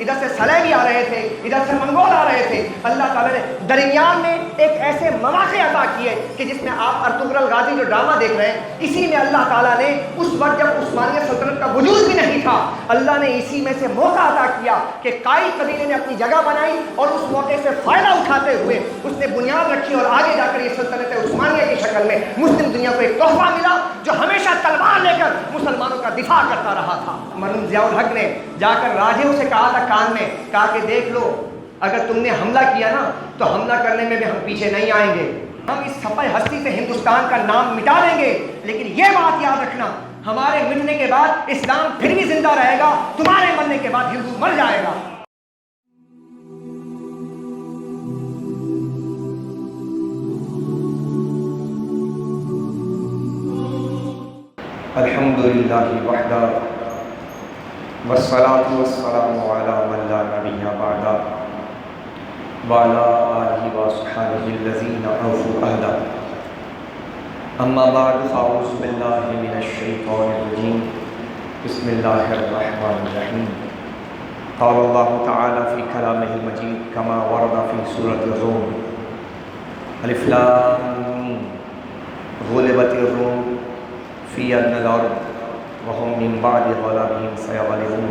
ادھر سے سلیبی آ رہے تھے، ادھر سے منگول آ رہے تھے. اللہ تعالیٰ نے درمیان میں ایک ایسے مواقع عطا کیے کہ جس میں آپ ارطغرل غازی جو ڈرامہ دیکھ رہے ہیں، اسی میں اللہ تعالیٰ نے اس وقت جب عثمانیہ سلطنت کا وجود بھی نہیں تھا، اللہ نے اسی میں سے موقع عطا کیا کہ کائی قبیلے نے اپنی جگہ بنائی اور اس موقع سے فائدہ اٹھاتے ہوئے اس نے بنیاد رکھی اور آگے جا کر یہ سلطنت عثمانیہ کی شکل میں مسلم دنیا کو ایک تحفہ ملا جو ہمیشہ تلوار لے کر مسلمانوں کا دفاع کرتا رہا تھا. مرحوم ضیاء الحق نے جا کر راجیوں سے کہا تھا کان میں، کہا کہ دیکھ لو اگر تم نے حملہ کیا نا تو حملہ کرنے میں بھی ہم پیچھے نہیں آئیں گے، ہم اس صفحہ ہستی سے ہندوستان کا نام مٹا دیں گے، لیکن یہ بات یاد رکھنا ہمارے مٹنے کے بعد اسلام پھر بھی زندہ رہے گا، تمہارے مرنے کے بعد ہندو مر جائے گا. الحمدللہ وحدہ والصلاة والسلام علی من لا نبی بعدہ وعلی آلہ وصحبہ الذین اوفوا عہدہ. اما بعد فاعوذ باللہ من الشیطان الرجیم بسم اللہ الرحمن الرحیم. قال اللہ تعالی فی کلامہ المجید کما ورد فی سورۃ الروم الف لام میم غلبت الروم فی ادنی الارض وهم من بعد غلبهم سيغلبون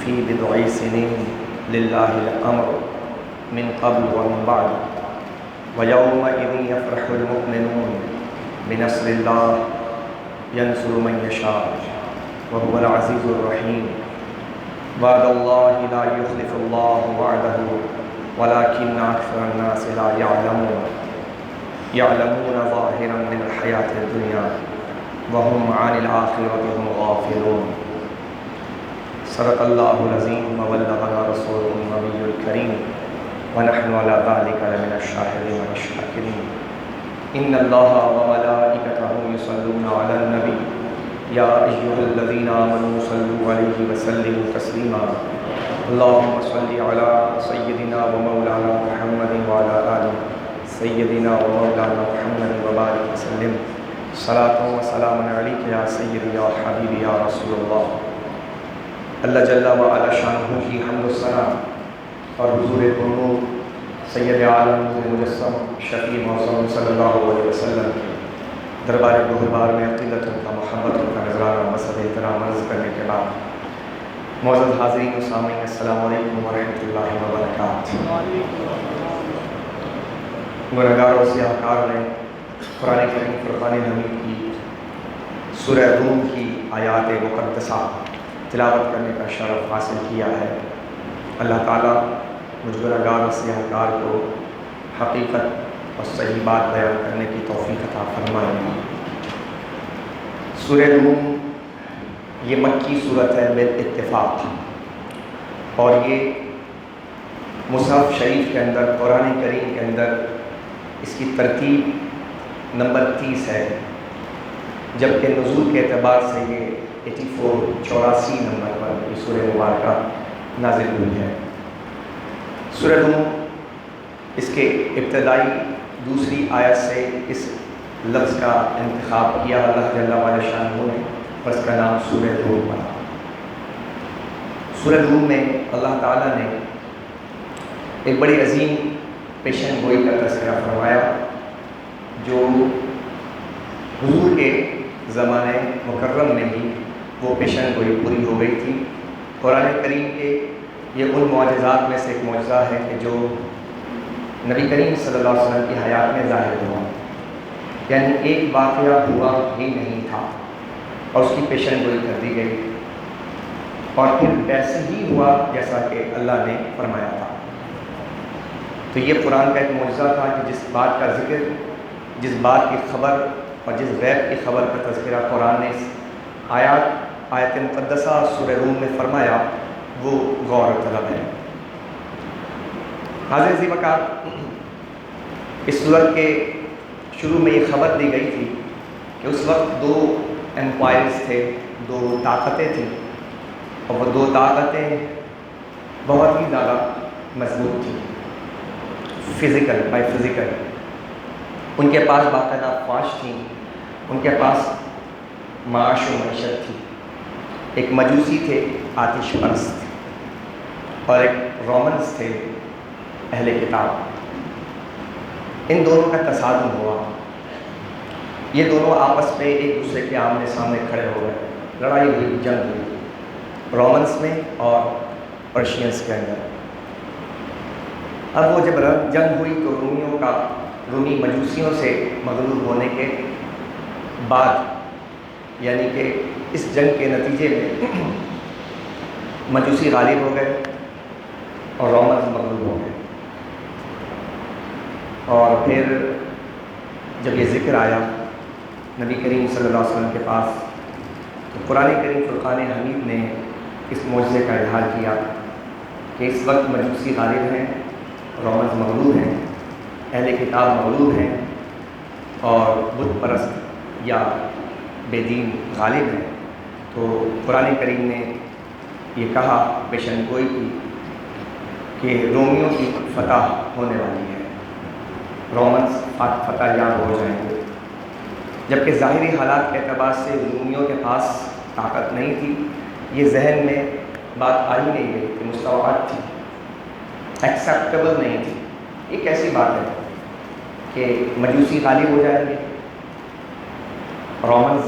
في بضع سنين لله الأمر من قبل ومن بعد ويومئذ يفرح المؤمنون بنصر الله ينصر من يشاء وهو العزيز الرحيم. وعد الله لا يخلف الله وعده ولكن أكثر الناس لا يعلمون ظاهرا من الحياة الدنيا وهم عن الآخرة هم غافلون. صدق اللہ العظیم وبلغنا رسوله النبی الکریم ونحن على ذلك لمن الشاہدین والشاکرین. ان اللہ وملائکتہ یصلون علی النبی یا ایھا الذین آمنوا صلوا علیہ وسلموا تسلیما. اللہم صل علی سیدنا ومولانا محمد وعلی آل سیدنا ومولانا محمد وبارک وسلم. صلاۃ و سلام علیک یا سیدی یا حبیبی یا رسول اللہ. اللہ جل وعلا شانہ کی حمد و ثنا اور حضور قنوط سید عالم مجسم شفیع معصوم صلی اللہ علیہ وسلم کے دربار گہربار میں عقیدت کا محبت کا نذرانہ مسد احترام عرض کرنے کے بعد معزز حاضرین و سامعین السلام علیکم ورحمۃ اللہ وبرکاتہ. گنہگار و سیاہکار نے قرآن کریم فرقان حمید کی سورہ روم کی آیات مقدسہ تلاوت کرنے کا شرف حاصل کیا ہے. اللہ تعالیٰ مجھ گنہگار و سیاہکار کو حقیقت اور صحیح بات بیان کرنے کی توفیق عطا فرمائے. سورہ روم یہ مکی صورت ہے بالاتفاق، اور یہ مصحف شریف کے اندر قرآن کریم کے اندر اس کی ترتیب نمبر 30 ہے، جبکہ نزول کے اعتبار سے یہ 84 نمبر پر یہ سورہ مبارکہ نازل ہوئی ہے. سورہ روم اس کے ابتدائی دوسری آیت سے اس لفظ کا انتخاب کیا اللہ جل وعلا شانہ نے، اور اس کا نام سورہ روم پڑا. سورہ روم میں اللہ تعالیٰ نے ایک بڑی عظیم پیشن گوئی کا تذکرہ فرمایا جو حضور کے زمانے مکرم میں ہی وہ پیشن گوئی پوری ہو گئی تھی. قرآن کریم کے یہ ان معجزات میں سے ایک معجزہ ہے کہ جو نبی کریم صلی اللہ علیہ وسلم کی حیات میں ظاہر ہوا، یعنی ایک واقعہ ہوا ہی نہیں تھا اور اس کی پیشن گوئی کر دی گئی، اور پھر ویسے ہی ہوا جیسا کہ اللہ نے فرمایا تھا. تو یہ قرآن کا ایک معجزہ تھا کہ جس بات کا ذکر، جس بات کی خبر اور جس غیب کی خبر کا تذکرہ قرآن نے آیت مقدسہ سورہ روم میں فرمایا، وہ غور طلب ہے. حاضر عزیز وقار، اس سورت کے شروع میں یہ خبر دی گئی تھی کہ اس وقت 2 امپائرز تھے، 2 طاقتیں تھیں، اور وہ 2 طاقتیں بہت ہی زیادہ مضبوط تھیں، فزیکل. ان کے پاس باقاعدہ افواج تھیں، ان کے پاس معاش و معیشت تھی. ایک مجوسی تھے، آتش پرست تھے، اور ایک رومنس تھے اہل کتاب، ان دونوں کا تصادم ہوا، یہ دونوں آپس میں ایک دوسرے کے آمنے سامنے کھڑے ہو گئے، لڑائی ہوئی، جنگ ہوئی رومنس میں اور پرشینس کے اندر۔ اب وہ جب جنگ ہوئی تو رومی مجوسیوں سے مغلوب ہونے کے بعد، یعنی کہ اس جنگ کے نتیجے میں مجوسی غالب ہو گئے اور رومنز مغلوب ہو گئے۔ اور پھر جب یہ ذکر آیا نبی کریم صلی اللہ علیہ وسلم کے پاس، تو قرآن کریم فرقان حمید نے اس معجزے کا اظہار کیا کہ اس وقت مجوسی غالب ہیں، رومنز مغلوب ہیں، اہل کتاب مغلوب ہیں اور بت پرست یا بے دین غالب ہیں۔ تو قرآن کریم نے یہ کہا، پیشن گوئی کی کہ رومیوں کی فتح ہونے والی ہے، رومنز فتح یاب ہو جائیں گے، جبکہ ظاہری حالات کے اعتبار سے رومیوں کے پاس طاقت نہیں تھی، یہ ذہن میں بات آ ہی نہیں گئی کہ مستوعات تھی، ایکسیپٹیبل نہیں تھی۔ یہ کیسی بات ہے کہ مجوسی غالب ہو جائیں گے، رومنز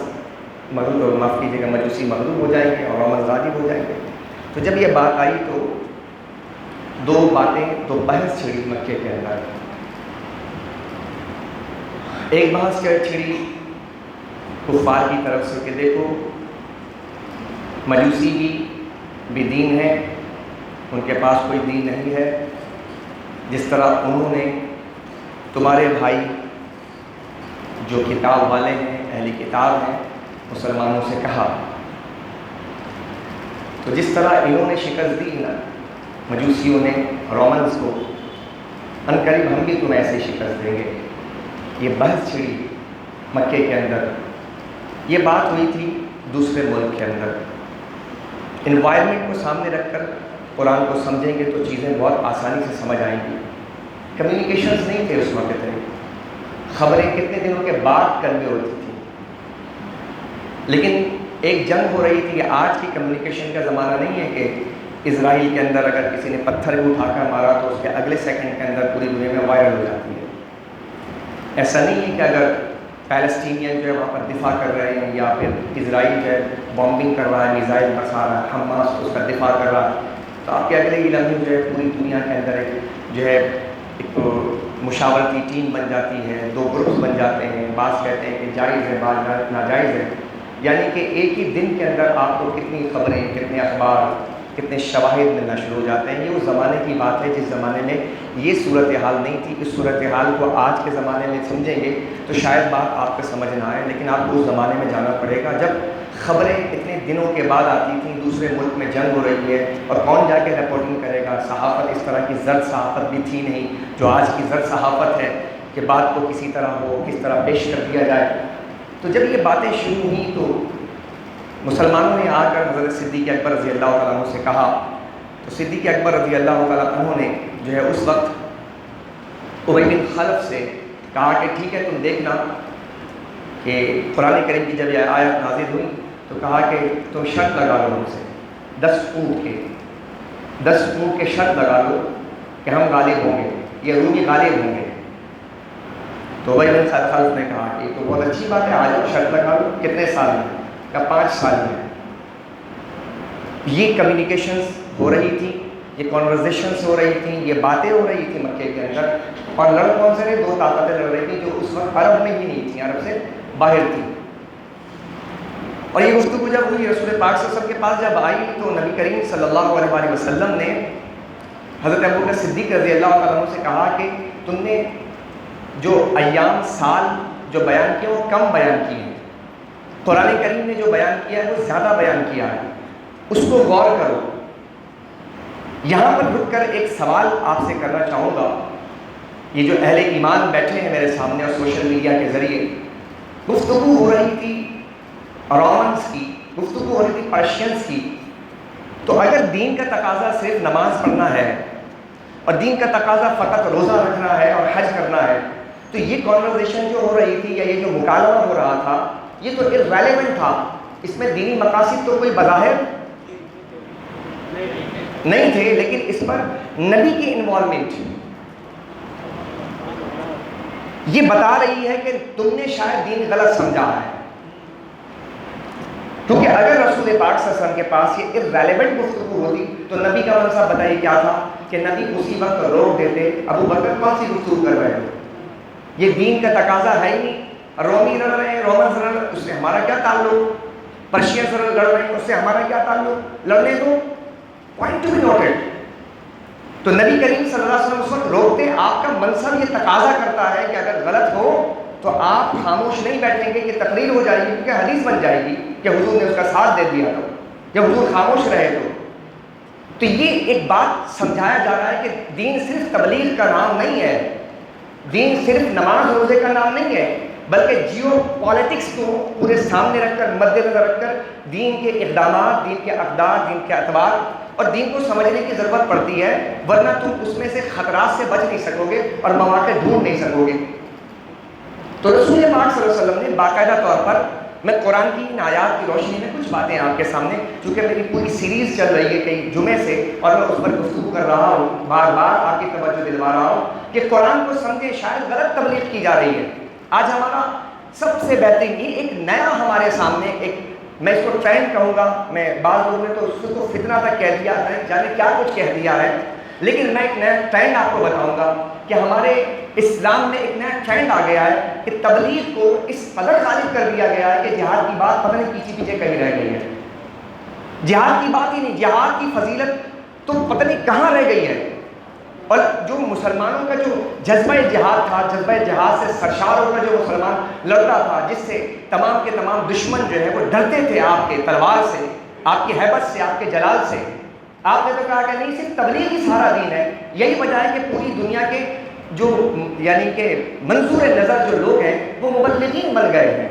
مغلوب، معاف کیجیے گا، مجوسی مغلوب ہو جائیں گے اور رومنز غالب ہو جائیں گے۔ تو جب یہ بات آئی تو دو بحث چھڑی مکے کے اندر۔ ایک بحث چھڑی کفار کی طرف سے کہ دیکھو مجوسی بھی دین ہے، ان کے پاس کوئی دین نہیں ہے، جس طرح انہوں نے تمہارے بھائی جو کتاب والے ہیں، اہل کتاب ہیں، مسلمانوں سے کہا، تو جس طرح انہوں نے شکست دی نا مجوسیوں نے رومنز کو، عنقریب ہم بھی تمہیں ایسے شکست دیں گے۔ یہ بحث چھڑی مکے کے اندر۔ یہ بات ہوئی تھی دوسرے ملک کے اندر۔ انوائرمنٹ کو سامنے رکھ کر قرآن کو سمجھیں گے تو چیزیں بہت آسانی سے سمجھ آئیں گی۔ کمیونیکیشنز نہیں تھے اس وقت میں، خبریں کتنے دنوں کے بعد کنوے ہوتی تھی، لیکن ایک جنگ ہو رہی تھی۔ آج کی کمیونیکیشن کا زمانہ نہیں ہے کہ اسرائیل کے اندر اگر کسی نے پتھر بھی اٹھا کر مارا تو اس کے اگلے سیکنڈ کے اندر پوری دنیا میں وائرل ہو جاتی ہے۔ ایسا نہیں ہے کہ اگر پیلسٹینین جو ہے وہاں پر دفاع کر رہے ہیں یا پھر اسرائیل جو ہے بامبنگ کر رہا ہے، میزائل برسا رہا ہے، حماس اس کا دفاع کر رہا ہے، تو آپ کے اگلے ہی لمحے جو ہے پوری دنیا کے اندر جو ہے ایک مشاورتی ٹیم بن جاتی ہے، دو گروپس بن جاتے ہیں، بعض کہتے ہیں کہ جائز ہے، بعض ناجائز ہے، یعنی کہ ایک ہی دن کے اندر آپ کو کتنی خبریں، کتنے اخبار، کتنے شواہد ملنا شروع ہو جاتے ہیں۔ یہ اس زمانے کی بات ہے جس زمانے میں یہ صورتحال نہیں تھی۔ اس صورتحال کو آج کے زمانے میں سمجھیں گے تو شاید بات آپ کو سمجھ نہ آئے، لیکن آپ کو اس زمانے میں جانا پڑے گا جب خبریں اتنے دنوں کے بعد آتی تھیں، دوسرے ملک میں جنگ ہو رہی ہے اور کون جا کے رپورٹنگ کرے گا۔ صحافت اس طرح کی زرد صحافت بھی تھی نہیں جو آج کی زرد صحافت ہے کہ بات کو کسی طرح ہو، کس طرح پیش کر دیا جائے۔ تو جب یہ باتیں شروع ہوئیں تو مسلمانوں نے آ کر حضرت صدیق اکبر رضی اللہ تعالیٰ عنہ سے کہا، تو صدیق اکبر رضی اللہ تعالیٰ عنہ نے جو ہے اس وقت ابی بن خلف سے کہا کہ ٹھیک ہے تم دیکھنا کہ قرآن کریم کی جب یہ آیت نازل ہوئی تو کہا کہ تم شرط لگا لو ہم سے 10 اونٹ کے شرط لگا لو کہ ہم غالب ہوں گے، یہ رومی غالب ہوں گے۔ تو ابی بن خلف نے کہا کہ تو بہت اچھی بات ہے، آج شرط لگا لو، کتنے سال میں؟ کہ 5 سال میں۔ یہ کمیونیکیشنز ہو رہی تھی، یہ کانورزیشنز ہو رہی تھیں، یہ باتیں ہو رہی تھیں مکے کے اندر، اور لڑ کون سے رہے؟ 2 طاقتیں لڑ رہی تھیں جو اس وقت عرب میں ہی نہیں تھیں، عرب سے باہر تھیں۔ اور یہ گفتگو جب ہوئی رسول پاک صلی اللہ علیہ وسلم کے پاس جب آئی تو نبی کریم صلی اللہ علیہ وسلم نے حضرت ابوبکر صدیق رضی اللہ تعالیٰ عنہ سے کہا کہ تم نے جو ایام سال جو بیان کیے وہ کم بیان کیے ہیں، قرآن کریم نے جو بیان کیا ہے وہ زیادہ بیان کیا ہے، اس کو غور کرو۔ یہاں پر رک کر ایک سوال آپ سے کرنا چاہوں گا، یہ جو اہل ایمان بیٹھے ہیں میرے سامنے اور سوشل میڈیا کے ذریعے گفتگو ہو رہی تھی رومنز کی، گفتگو ہو رہی تھی پرشینز کی، تو اگر دین کا تقاضا صرف نماز پڑھنا ہے اور دین کا تقاضا فقط روزہ رکھنا ہے اور حج کرنا ہے، تو یہ کانورزیشن جو ہو رہی تھی یا یہ جو مکالمہ ہو رہا تھا یہ تو irrelevant تھا، اس میں دینی مقاصد تو کوئی بظاہر نہیں تھے، لیکن اس پر نبی کی انوالومنٹ یہ بتا رہی ہے کہ تم نے شاید دین غلط سمجھا ہے. کیونکہ اگر رسول پاک صلی اللہ علیہ وسلم کے پاس یہ irrelevant گفتگو ہوتی تو نبی کا منصب بتائیے کیا تھا کہ نبی اسی وقت روک دیتے، ابو بکر کون سی گفتگو کر رہے ہو، یہ دین کا تقاضا ہے ہی نہیں. رومی لڑ رہے ہیں، رومنس لڑ رہے ہیں، اس سے ہمارا کیا تعلق؟ پرشین لڑ رہے ہیں، اس سے ہمارا کیا تعلق؟ لڑنے دو، پوائنٹ ٹو بی نوٹڈ. تو نبی کریم صلی اللہ علیہ وسلم اس وقت روکتے. آپ کا منصب یہ تقاضا کرتا ہے کہ اگر غلط ہو تو آپ خاموش نہیں بیٹھیں گے، یہ تقریر ہو جائے گی، کیونکہ حدیث بن جائے گی کہ حضور نے اس کا ساتھ دے دیا تھا جب حضور خاموش رہے. تو یہ ایک بات سمجھایا جا رہا ہے کہ دین صرف تبلیغ کا نام نہیں ہے، دین صرف نماز روزے کا نام نہیں ہے، بلکہ جیو پالیٹکس کو پورے سامنے رکھ کر، مد نظر رکھ کر دین کے اقدامات، دین کے اقدار، دین کے اعتبار اور دین کو سمجھنے کی ضرورت پڑتی ہے، ورنہ تم اس میں سے خطرات سے بچ نہیں سکو گے اور مواقع ڈھونڈ نہیں سکو گے. تو رسول پاک صلی اللہ علیہ وسلم نے باقاعدہ طور پر، میں قرآن کی ان آیات کی روشنی میں کچھ باتیں آپ کے سامنے، چونکہ میری پوری سیریز چل رہی ہے کئی جمعے سے اور میں اس پر گفتگو کر رہا ہوں، بار بار آپ کی توجہ دلوا رہا ہوں کہ قرآن کو سمجھے. شاید غلط تبلیغ کی جا رہی ہے. آج ہمارا سب سے بہترین یہ ایک نیا ہمارے سامنے ایک، میں اس کو ٹرینڈ کہوں گا، میں بعض لوگوں نے تو اس کو فتنہ تک کہہ دیا ہے، جانے کیا کچھ کہہ دیا ہے، لیکن میں ایک نیا ٹرینڈ آپ کو بتاؤں گا کہ ہمارے اسلام میں ایک نیا ٹرینڈ آ گیا ہے کہ تبلیغ کو اس قدر غالب کر دیا گیا ہے کہ جہاد کی بات پتہ نہیں پیچھے پیچھے کہیں رہ گئی ہے. جہاد کی بات ہی نہیں، جہاد کی فضیلت تو پتہ نہیں کہاں رہ گئی ہے. اور جو مسلمانوں کا جو جذبہ جہاد تھا، جذبہ جہاد سے سرشار ہو کر جو مسلمان لڑتا تھا، جس سے تمام کے تمام دشمن جو ہے وہ ڈرتے تھے آپ کے تلوار سے، آپ کی ہیبت سے، آپ کے جلال سے. آپ نے تو کہا کہ نہیں صرف تبلیغ ہی سارا دین ہے. یہی وجہ ہے کہ پوری دنیا کے جو یعنی کہ منظور نظر جو لوگ ہیں وہ مبلغین بن گئے ہیں،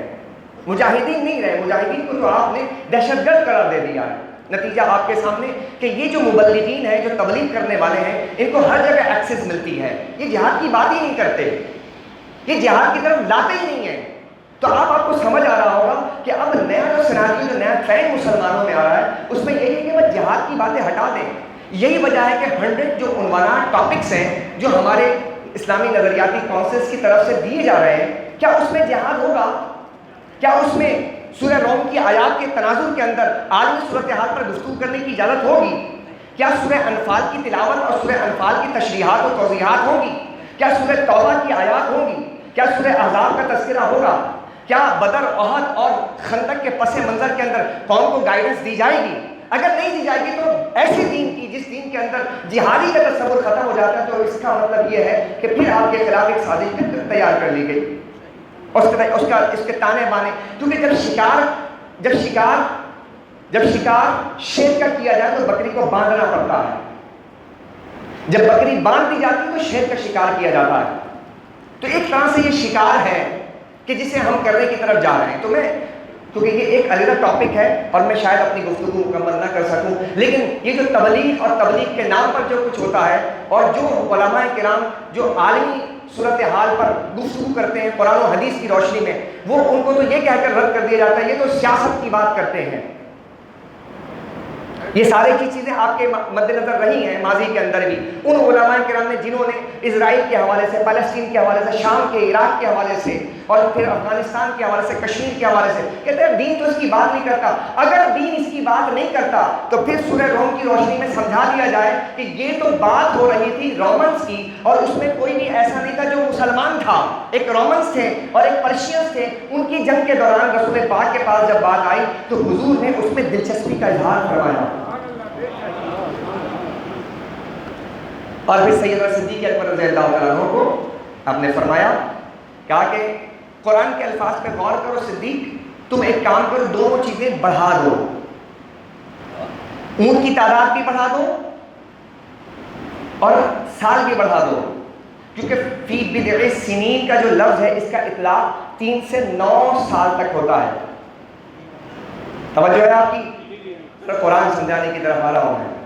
مجاہدین نہیں رہے. مجاہدین کو تو آپ نے دہشت گرد قرار دے دیا ہے. نتیجہ آپ کے سامنے کہ یہ جو مبلغین ہیں، جو تبلیغ کرنے والے ہیں، ان کو ہر جگہ ایکسس ملتی ہے. یہ جہاد کی بات ہی نہیں کرتے، یہ جہاد کی طرف لاتے ہی نہیں ہیں. تو آپ کو سمجھ آ رہا ہوگا کہ اب نیا جو سیناریو، جو نیا ٹرینڈ مسلمانوں میں آ رہا ہے، اس میں یہی ہے کہ وہ جہاد کی باتیں ہٹا دیں. یہی وجہ ہے کہ 100 جو عنوانات ٹاپکس ہیں جو ہمارے اسلامی نظریاتی کونسلز کی طرف سے دیے جا رہے ہیں، کیا اس میں جہاد ہوگا؟ کیا اس میں سورہ روم کی آیات کے تناظر کے اندر عالمی صورتحال پر گفتگو کرنے کی اجازت ہوگی؟ کیا سورہ انفال کی تلاوت اور سورہ انفال کی تشریحات اور توضیحات ہوگی؟ کیا سورہ توبہ کی آیات ہوگی؟ کیا سورہ احزاب کا تذکرہ ہوگا؟ کیا بدر، احد اور خندق کے پس منظر کے اندر قوم کو گائیڈنس دی جائے گی؟ اگر نہیں دی جائے گی تو ایسے دین کی، جس دین کے اندر جہادی کا تصور ختم ہو جاتا ہے، تو اس کا مطلب یہ ہے کہ پھر آپ کے خلاف ایک سازش تیار کر لی گئی. اس کے تانے بانے، کیونکہ جب شکار شیر کا کیا جائے تو بکری کو باندھنا پڑتا ہے. جب بکری باندھ دی جاتی ہے تو شیر کا شکار کیا جاتا ہے. تو ایک طرح سے یہ شکار ہے کہ جسے ہم کرنے کی طرف جا رہے ہیں. تو میں، کیونکہ یہ ایک علیحدہ ٹاپک ہے اور میں شاید اپنی گفتگو مکمل نہ کر سکوں، لیکن یہ جو تبلیغ اور تبلیغ کے نام پر جو کچھ ہوتا ہے اور جو علماء کرام جو عالمی صورتحال پر گفتگو کرتے ہیں قرآن و حدیث کی روشنی میں، وہ ان کو تو یہ کہہ کر رد کر دیا جاتا ہے یہ تو سیاست کی بات کرتے ہیں. یہ ساری کی چیزیں آپ کے مد نظر رہی ہیں ماضی کے اندر بھی. ان علماء کرام نے جنہوں نے اسرائیل کے حوالے سے، فلسطین کے حوالے سے، شام کے، عراق کے حوالے سے اور پھر افغانستان کے حوالے سے، کشمیر کے حوالے سے کہتے ہیں دین تو اس کی بات نہیں کرتا. اگر دین اس کی بات نہیں کرتا تو پھر سورہ روم کی روشنی میں سمجھا دیا جائے کہ یہ تو بات ہو رہی تھی رومنس کی، اور اس میں کوئی بھی ایسا نہیں تھا جو مسلمان تھا. ایک رومنس تھے اور ایک پرشینس تھے. ان کی جنگ کے دوران رسول پاک کے پاس جب بات آئی تو حضور نے اس میں دلچسپی کا اظہار فرمایا. اور پھر سیدنا صدیق اکبر رضی اللہ تعالیٰ عنہ کو آپ نے فرمایا، کہا کہ قرآن کے الفاظ پہ غور کرو صدیق، تم ایک کام کرو، دونوں چیزیں بڑھا دو، اونٹ کی تعداد بھی بڑھا دو اور سال بھی بڑھا دو. کیونکہ فی بضع سنین کا جو لفظ ہے اس کا اطلاق 3 سے 9 سال تک ہوتا ہے. توجہ ہے آپ کی؟ قرآن سمجھانے کی طرف آ رہا ہوں میں،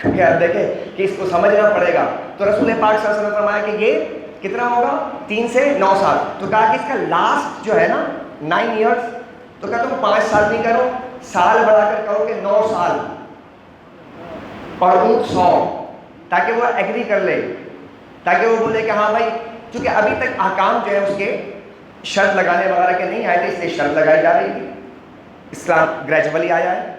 کیونکہ آپ دیکھیں کہ اس کو سمجھنا پڑے گا. تو رسول پاک صلی اللہ علیہ وسلم نے فرمایا کہ یہ کتنا ہوگا؟ 3 سے 9 سال. تو کہا کہ اس کا لاسٹ جو ہے نا 9 ایئرس، تو کہا تم 5 سال نہیں کرو، سال بڑھا کر کہو کہ 9 سال. اور اونٹ 100، تاکہ وہ ایگری کر لے، تاکہ وہ بولے کہ ہاں بھائی، چونکہ ابھی تک احکام جو ہے اس کے شرط لگانے وغیرہ کے نہیں آئے تھے، اس لیے شرط لگائی جا رہی تھی، اسلام گریجولی آیا ہے۔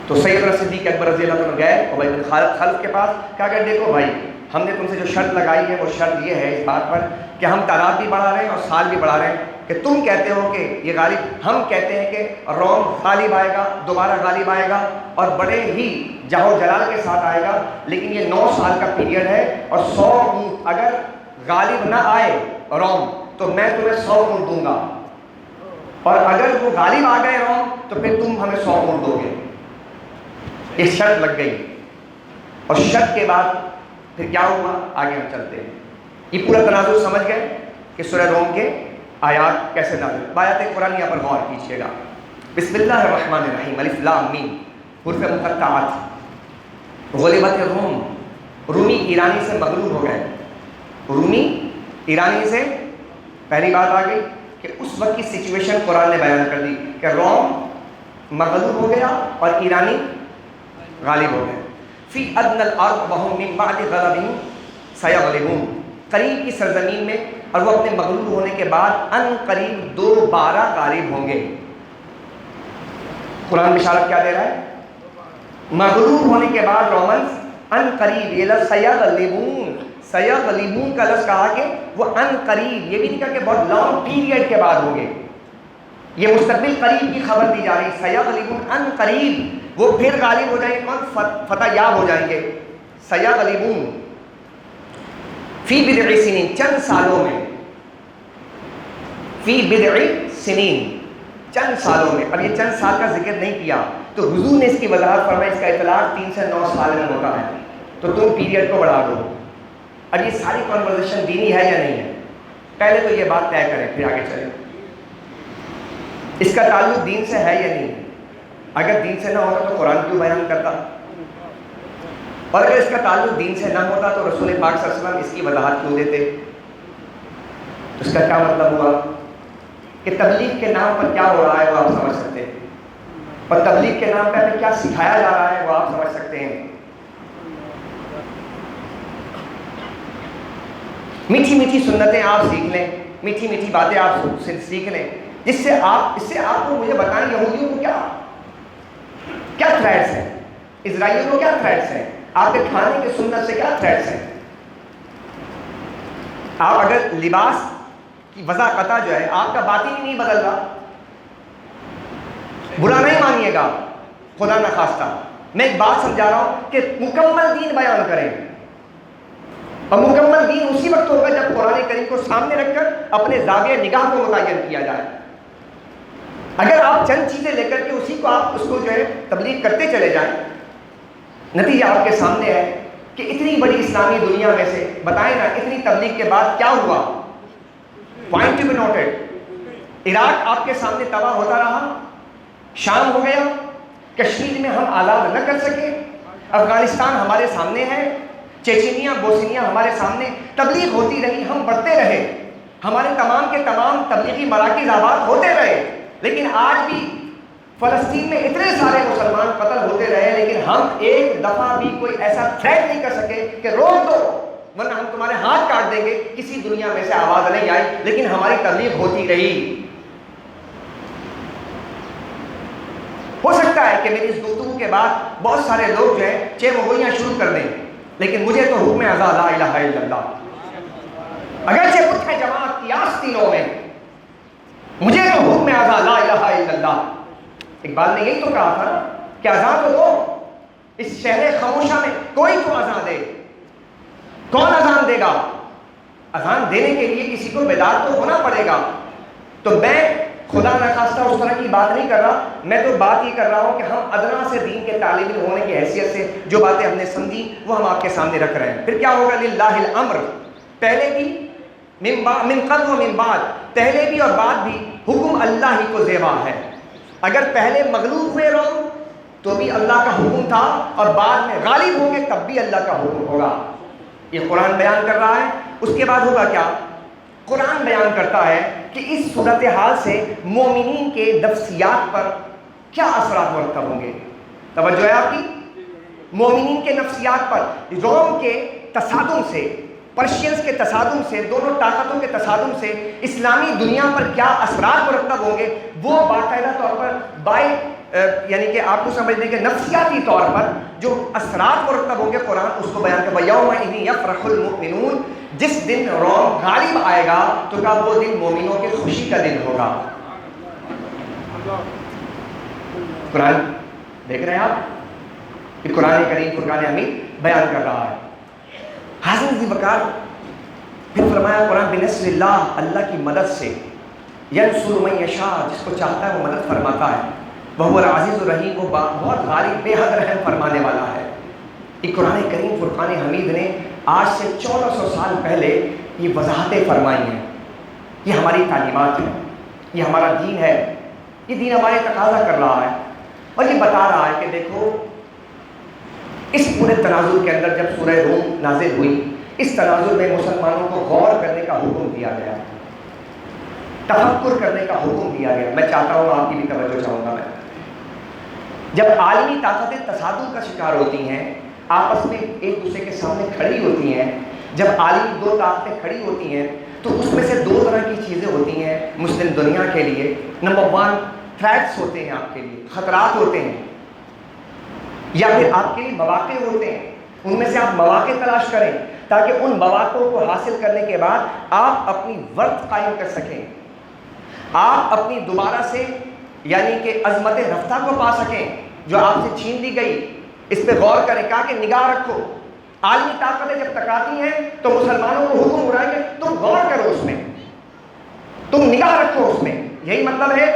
تو سیدنا صدیق اکبر رضی اللہ عنہ گئے ابی بن خلف کے پاس، کہا کہ دیکھو بھائی، ہم نے تم سے جو شرط لگائی ہے وہ شرط یہ ہے اس بات پر کہ ہم تعداد بھی بڑھا رہے ہیں اور سال بھی بڑھا رہے ہیں، کہ تم کہتے ہو کہ یہ غالب، ہم کہتے ہیں کہ روم غالب آئے گا، دوبارہ غالب آئے گا اور بڑے ہی جاہ و جلال کے ساتھ آئے گا، لیکن یہ 9 سال کا پیریڈ ہے، اور 100 اونٹ اگر غالب نہ آئے روم تو میں تمہیں 100 اونٹ دوں گا، اور اگر وہ غالب آ گئے روم تو پھر تم ہمیں 100 اونٹ دو گے۔ یہ شرط لگ گئی، اور شرط کے بعد پھر کیا ہوا آگے ہم چلتے ہیں۔ یہ پورا تناظر سمجھ گئے کہ سورہ روم کے آیات کیسے نازل، آیات قرآن یہاں پر غور کیجیے گا۔ بسم اللہ الرحمن الرحیم، الف لام میم، حروف مقطعات۔ غلبت روم، رومی ایرانی سے مغلوب ہو گئے، رومی ایرانی سے، پہلی بات آ گئی کہ اس وقت کی سچویشن قرآن نے بیان کر دی کہ روم مغلوب ہو گیا اور ایرانی غالب ہو گئے۔ فی ادنى الارض وهم من بعد غلبهم سيغلبون، قریب کی سرزمین میں، اور وہ اپنے مغلوب ہونے کے بعد ان قریب دوبارہ غالب ہوں گے۔ قرآن بشارت کیا دے رہا ہے؟ مغلوب ہونے کے بعد رومنز ان قریب، یہ لفظ سیغلبون، سیغلبون کا لفظ کہا کہ وہ ان قریب، یہ بھی نہیں کہا کہ بہت لانگ پیریڈ کے بعد ہوں گے، یہ مستقبل قریب کی خبر دی جا رہی ہے۔ سیغلبون ان قریب، وہ پھر غالب ہو جائیں گے، کون؟ فتح یاب ہو جائیں گے۔ سیغلبون فی بضع سنین، چند سالوں میں، فی بضع سنین، چند سالوں میں۔ اب یہ چند سال کا ذکر نہیں کیا تو حضور نے اس کی وضاحت فرمائی، اس کا اطلاق 3 سے 9 سال میں ہوتا ہے، تو تم پیریڈ کو بڑھا دو۔ اب یہ ساری کنورزیشن دینی ہے یا نہیں ہے؟ پہلے تو یہ بات طے کریں پھر آگے چلیں، اس کا تعلق دین سے ہے یا نہیں؟ اگر دین سے نہ ہوتا تو قرآن کیوں بیان کرتا؟ اور اگر اس کا تعلق دین سے نہ ہوتا تو رسول پاک صلی اللہ علیہ وسلم اس کی وضاحت کیوں دیتے؟ تو اس کا کیا مطلب ہوا کہ تبلیغ کے نام پر کیا ہو رہا ہے وہ آپ سمجھ سکتے ہیں، اور تبلیغ کے نام پر ہمیں کیا سکھایا جا رہا ہے وہ آپ سمجھ سکتے ہیں۔ میٹھی میٹھی سنتیں آپ سیکھ لیں، میٹھی میٹھی باتیں آپ سیکھ لیں، اس سے آپ کو مجھے بتائیں یہودیوں کو کیا تھریٹس ہیں، اسرائیلیوں کو کیا تھریٹس ہیں، آپ کے کھانے کی سنت سے کیا تھریٹس ہیں۔ آپ اگر لباس کی وضاحت جو ہے، آپ کا باطن ہی نہیں بدل رہا، برا نہیں مانیے گا، خدا نخواستہ میں ایک بات سمجھا رہا ہوں کہ مکمل دین بیان کریں، اور مکمل دین اسی وقت ہوگا جب قرآن کریم کو سامنے رکھ کر اپنے زاویہ نگاہ کو متعین کیا جائے۔ اگر آپ چند چیزیں لے کر کے اسی کو آپ اس کو جو ہے تبلیغ کرتے چلے جائیں، نتیجہ آپ کے سامنے ہے کہ اتنی بڑی اسلامی دنیا میں سے بتائیں نا اتنی تبلیغ کے بعد کیا ہوا؟ Point to be noted, Iraq آپ کے سامنے تباہ ہوتا رہا، شام ہو گیا، کشمیر میں ہم آزاد نہ کر سکے، افغانستان ہمارے سامنے ہے، چیچینیا بوسنیا ہمارے سامنے، تبلیغ ہوتی رہی، ہم بڑھتے رہے، ہمارے تمام کے تمام تبلیغی مراکز آباد ہوتے رہے، لیکن آج بھی فلسطین میں اتنے سارے مسلمان قتل ہوتے رہے، لیکن ہم ایک دفعہ بھی کوئی ایسا تھریٹ نہیں کر سکے کہ روک دو ورنہ ہم تمہارے ہاتھ کاٹ دیں گے، کسی دنیا میں سے آواز نہیں آئی، لیکن ہماری تبلیغ ہوتی رہی۔ ہو سکتا ہے کہ میری اس گفتگو کے بعد بہت سارے لوگ جو ہے چیمگوئیاں شروع کر دیں، لیکن مجھے تو حکم ازا لا الہ الا اللہ، اگرچہ کچھ ہے جماعت کی آستینوں میں، مجھے تو حکم ازا لا الہ الا اللہ۔ اقبال نے یہی تو کہا تھا نا کہ اذان تو دو، اس شہر خاموشہ میں کوئی تو اذان دے، کون اذان دے گا؟ اذان دینے کے لیے کسی کو بیدار تو ہونا پڑے گا۔ تو میں خدا نخواستہ اس طرح کی بات نہیں کر رہا، میں تو بات یہ کر رہا ہوں کہ ہم ادنا سے دین کے طالب علم ہونے کی حیثیت سے جو باتیں ہم نے سمجھی وہ ہم آپ کے سامنے رکھ رہے ہیں۔ پھر کیا ہوگا؟ للہ الامر، پہلے بھی من قبل و من بعد، پہلے بھی اور بعد بھی حکم اللہ ہی کو زیبا ہے۔ اگر پہلے مغلوب ہوئے روم تو بھی اللہ کا حکم تھا، اور بعد میں غالب ہوں گے تب بھی اللہ کا حکم ہوگا۔ یہ قرآن بیان کر رہا ہے۔ اس کے بعد ہوگا کیا؟ قرآن بیان کرتا ہے کہ اس صورتحال سے مومنین کے نفسیات پر کیا اثرات مرتب ہوں گے۔ توجہ ہے آپ کی؟ مومنین کے نفسیات پر روم کے تصادم سے، پرشینز کے تصادم سے، دونوں طاقتوں کے تصادم سے اسلامی دنیا پر کیا اثرات مرتب ہوں گے، وہ باقاعدہ طور پر یعنی کہ آپ کو سمجھنے کے نفسیاتی طور پر جو اثرات مرتب ہوں گے قرآن اس کو بیان کر یومئذ یفرح المؤمنون، جس دن روم غالب آئے گا تو کیا وہ دن مومنوں کے خوشی کا دن ہوگا۔ قرآن دیکھ رہے ہیں آپ کہ قرآن کریم فرقان حمید بیان کر رہا ہے۔ حاضرین ذی وقار پھر فرمایا قرآن بنصر اللہ، اللہ کی مدد سے، ینصر من یشاء، جس کو چاہتا ہے وہ مدد فرماتا ہے، وہو العزیز الرحیم، وہ بہت غالب بے حد رحم فرمانے والا ہے۔ یہ قرآن کریم فرقان حمید نے آج سے 1400 سال پہلے یہ وضاحتیں فرمائی ہیں۔ یہ ہماری تعلیمات ہیں، یہ ہمارا دین ہے، یہ دین ہمارے تقاضا کر رہا ہے اور یہ بتا رہا ہے کہ دیکھو اس پورے تناظر کے اندر جب سورہ روم نازل ہوئی، اس تناظر میں مسلمانوں کو غور کرنے کا حکم دیا گیا، تفکر کرنے کا حکم دیا گیا۔ میں چاہتا ہوں آپ کی بھی توجہ چاہوں گا۔ میں جب عالمی طاقتیں تصادم کا شکار ہوتی ہیں، آپس میں ایک دوسرے کے سامنے کھڑی ہوتی ہیں، جب عالمی دو طاقتیں کھڑی ہوتی ہیں تو اس میں سے دو طرح کی چیزیں ہوتی ہیں مسلم دنیا کے لیے۔ نمبر 1 تھریٹس ہوتے ہیں، آپ کے لیے خطرات ہوتے ہیں، یا پھر آپ کے لیے مواقع ہوتے ہیں۔ ان میں سے آپ مواقع تلاش کریں تاکہ ان مواقع کو حاصل کرنے کے بعد آپ اپنی ورث قائم کر سکیں، آپ اپنی دوبارہ سے یعنی کہ عظمت رفتہ کو پا سکیں جو آپ سے چھین دی گئی۔ اس پہ غور کریں، کہا کہ نگاہ رکھو۔ عالمی طاقتیں جب تکاتی ہیں تو مسلمانوں کو حکم ہو رہا ہے کہ تم غور کرو، اس میں تم نگاہ رکھو، اس میں یہی مطلب ہے۔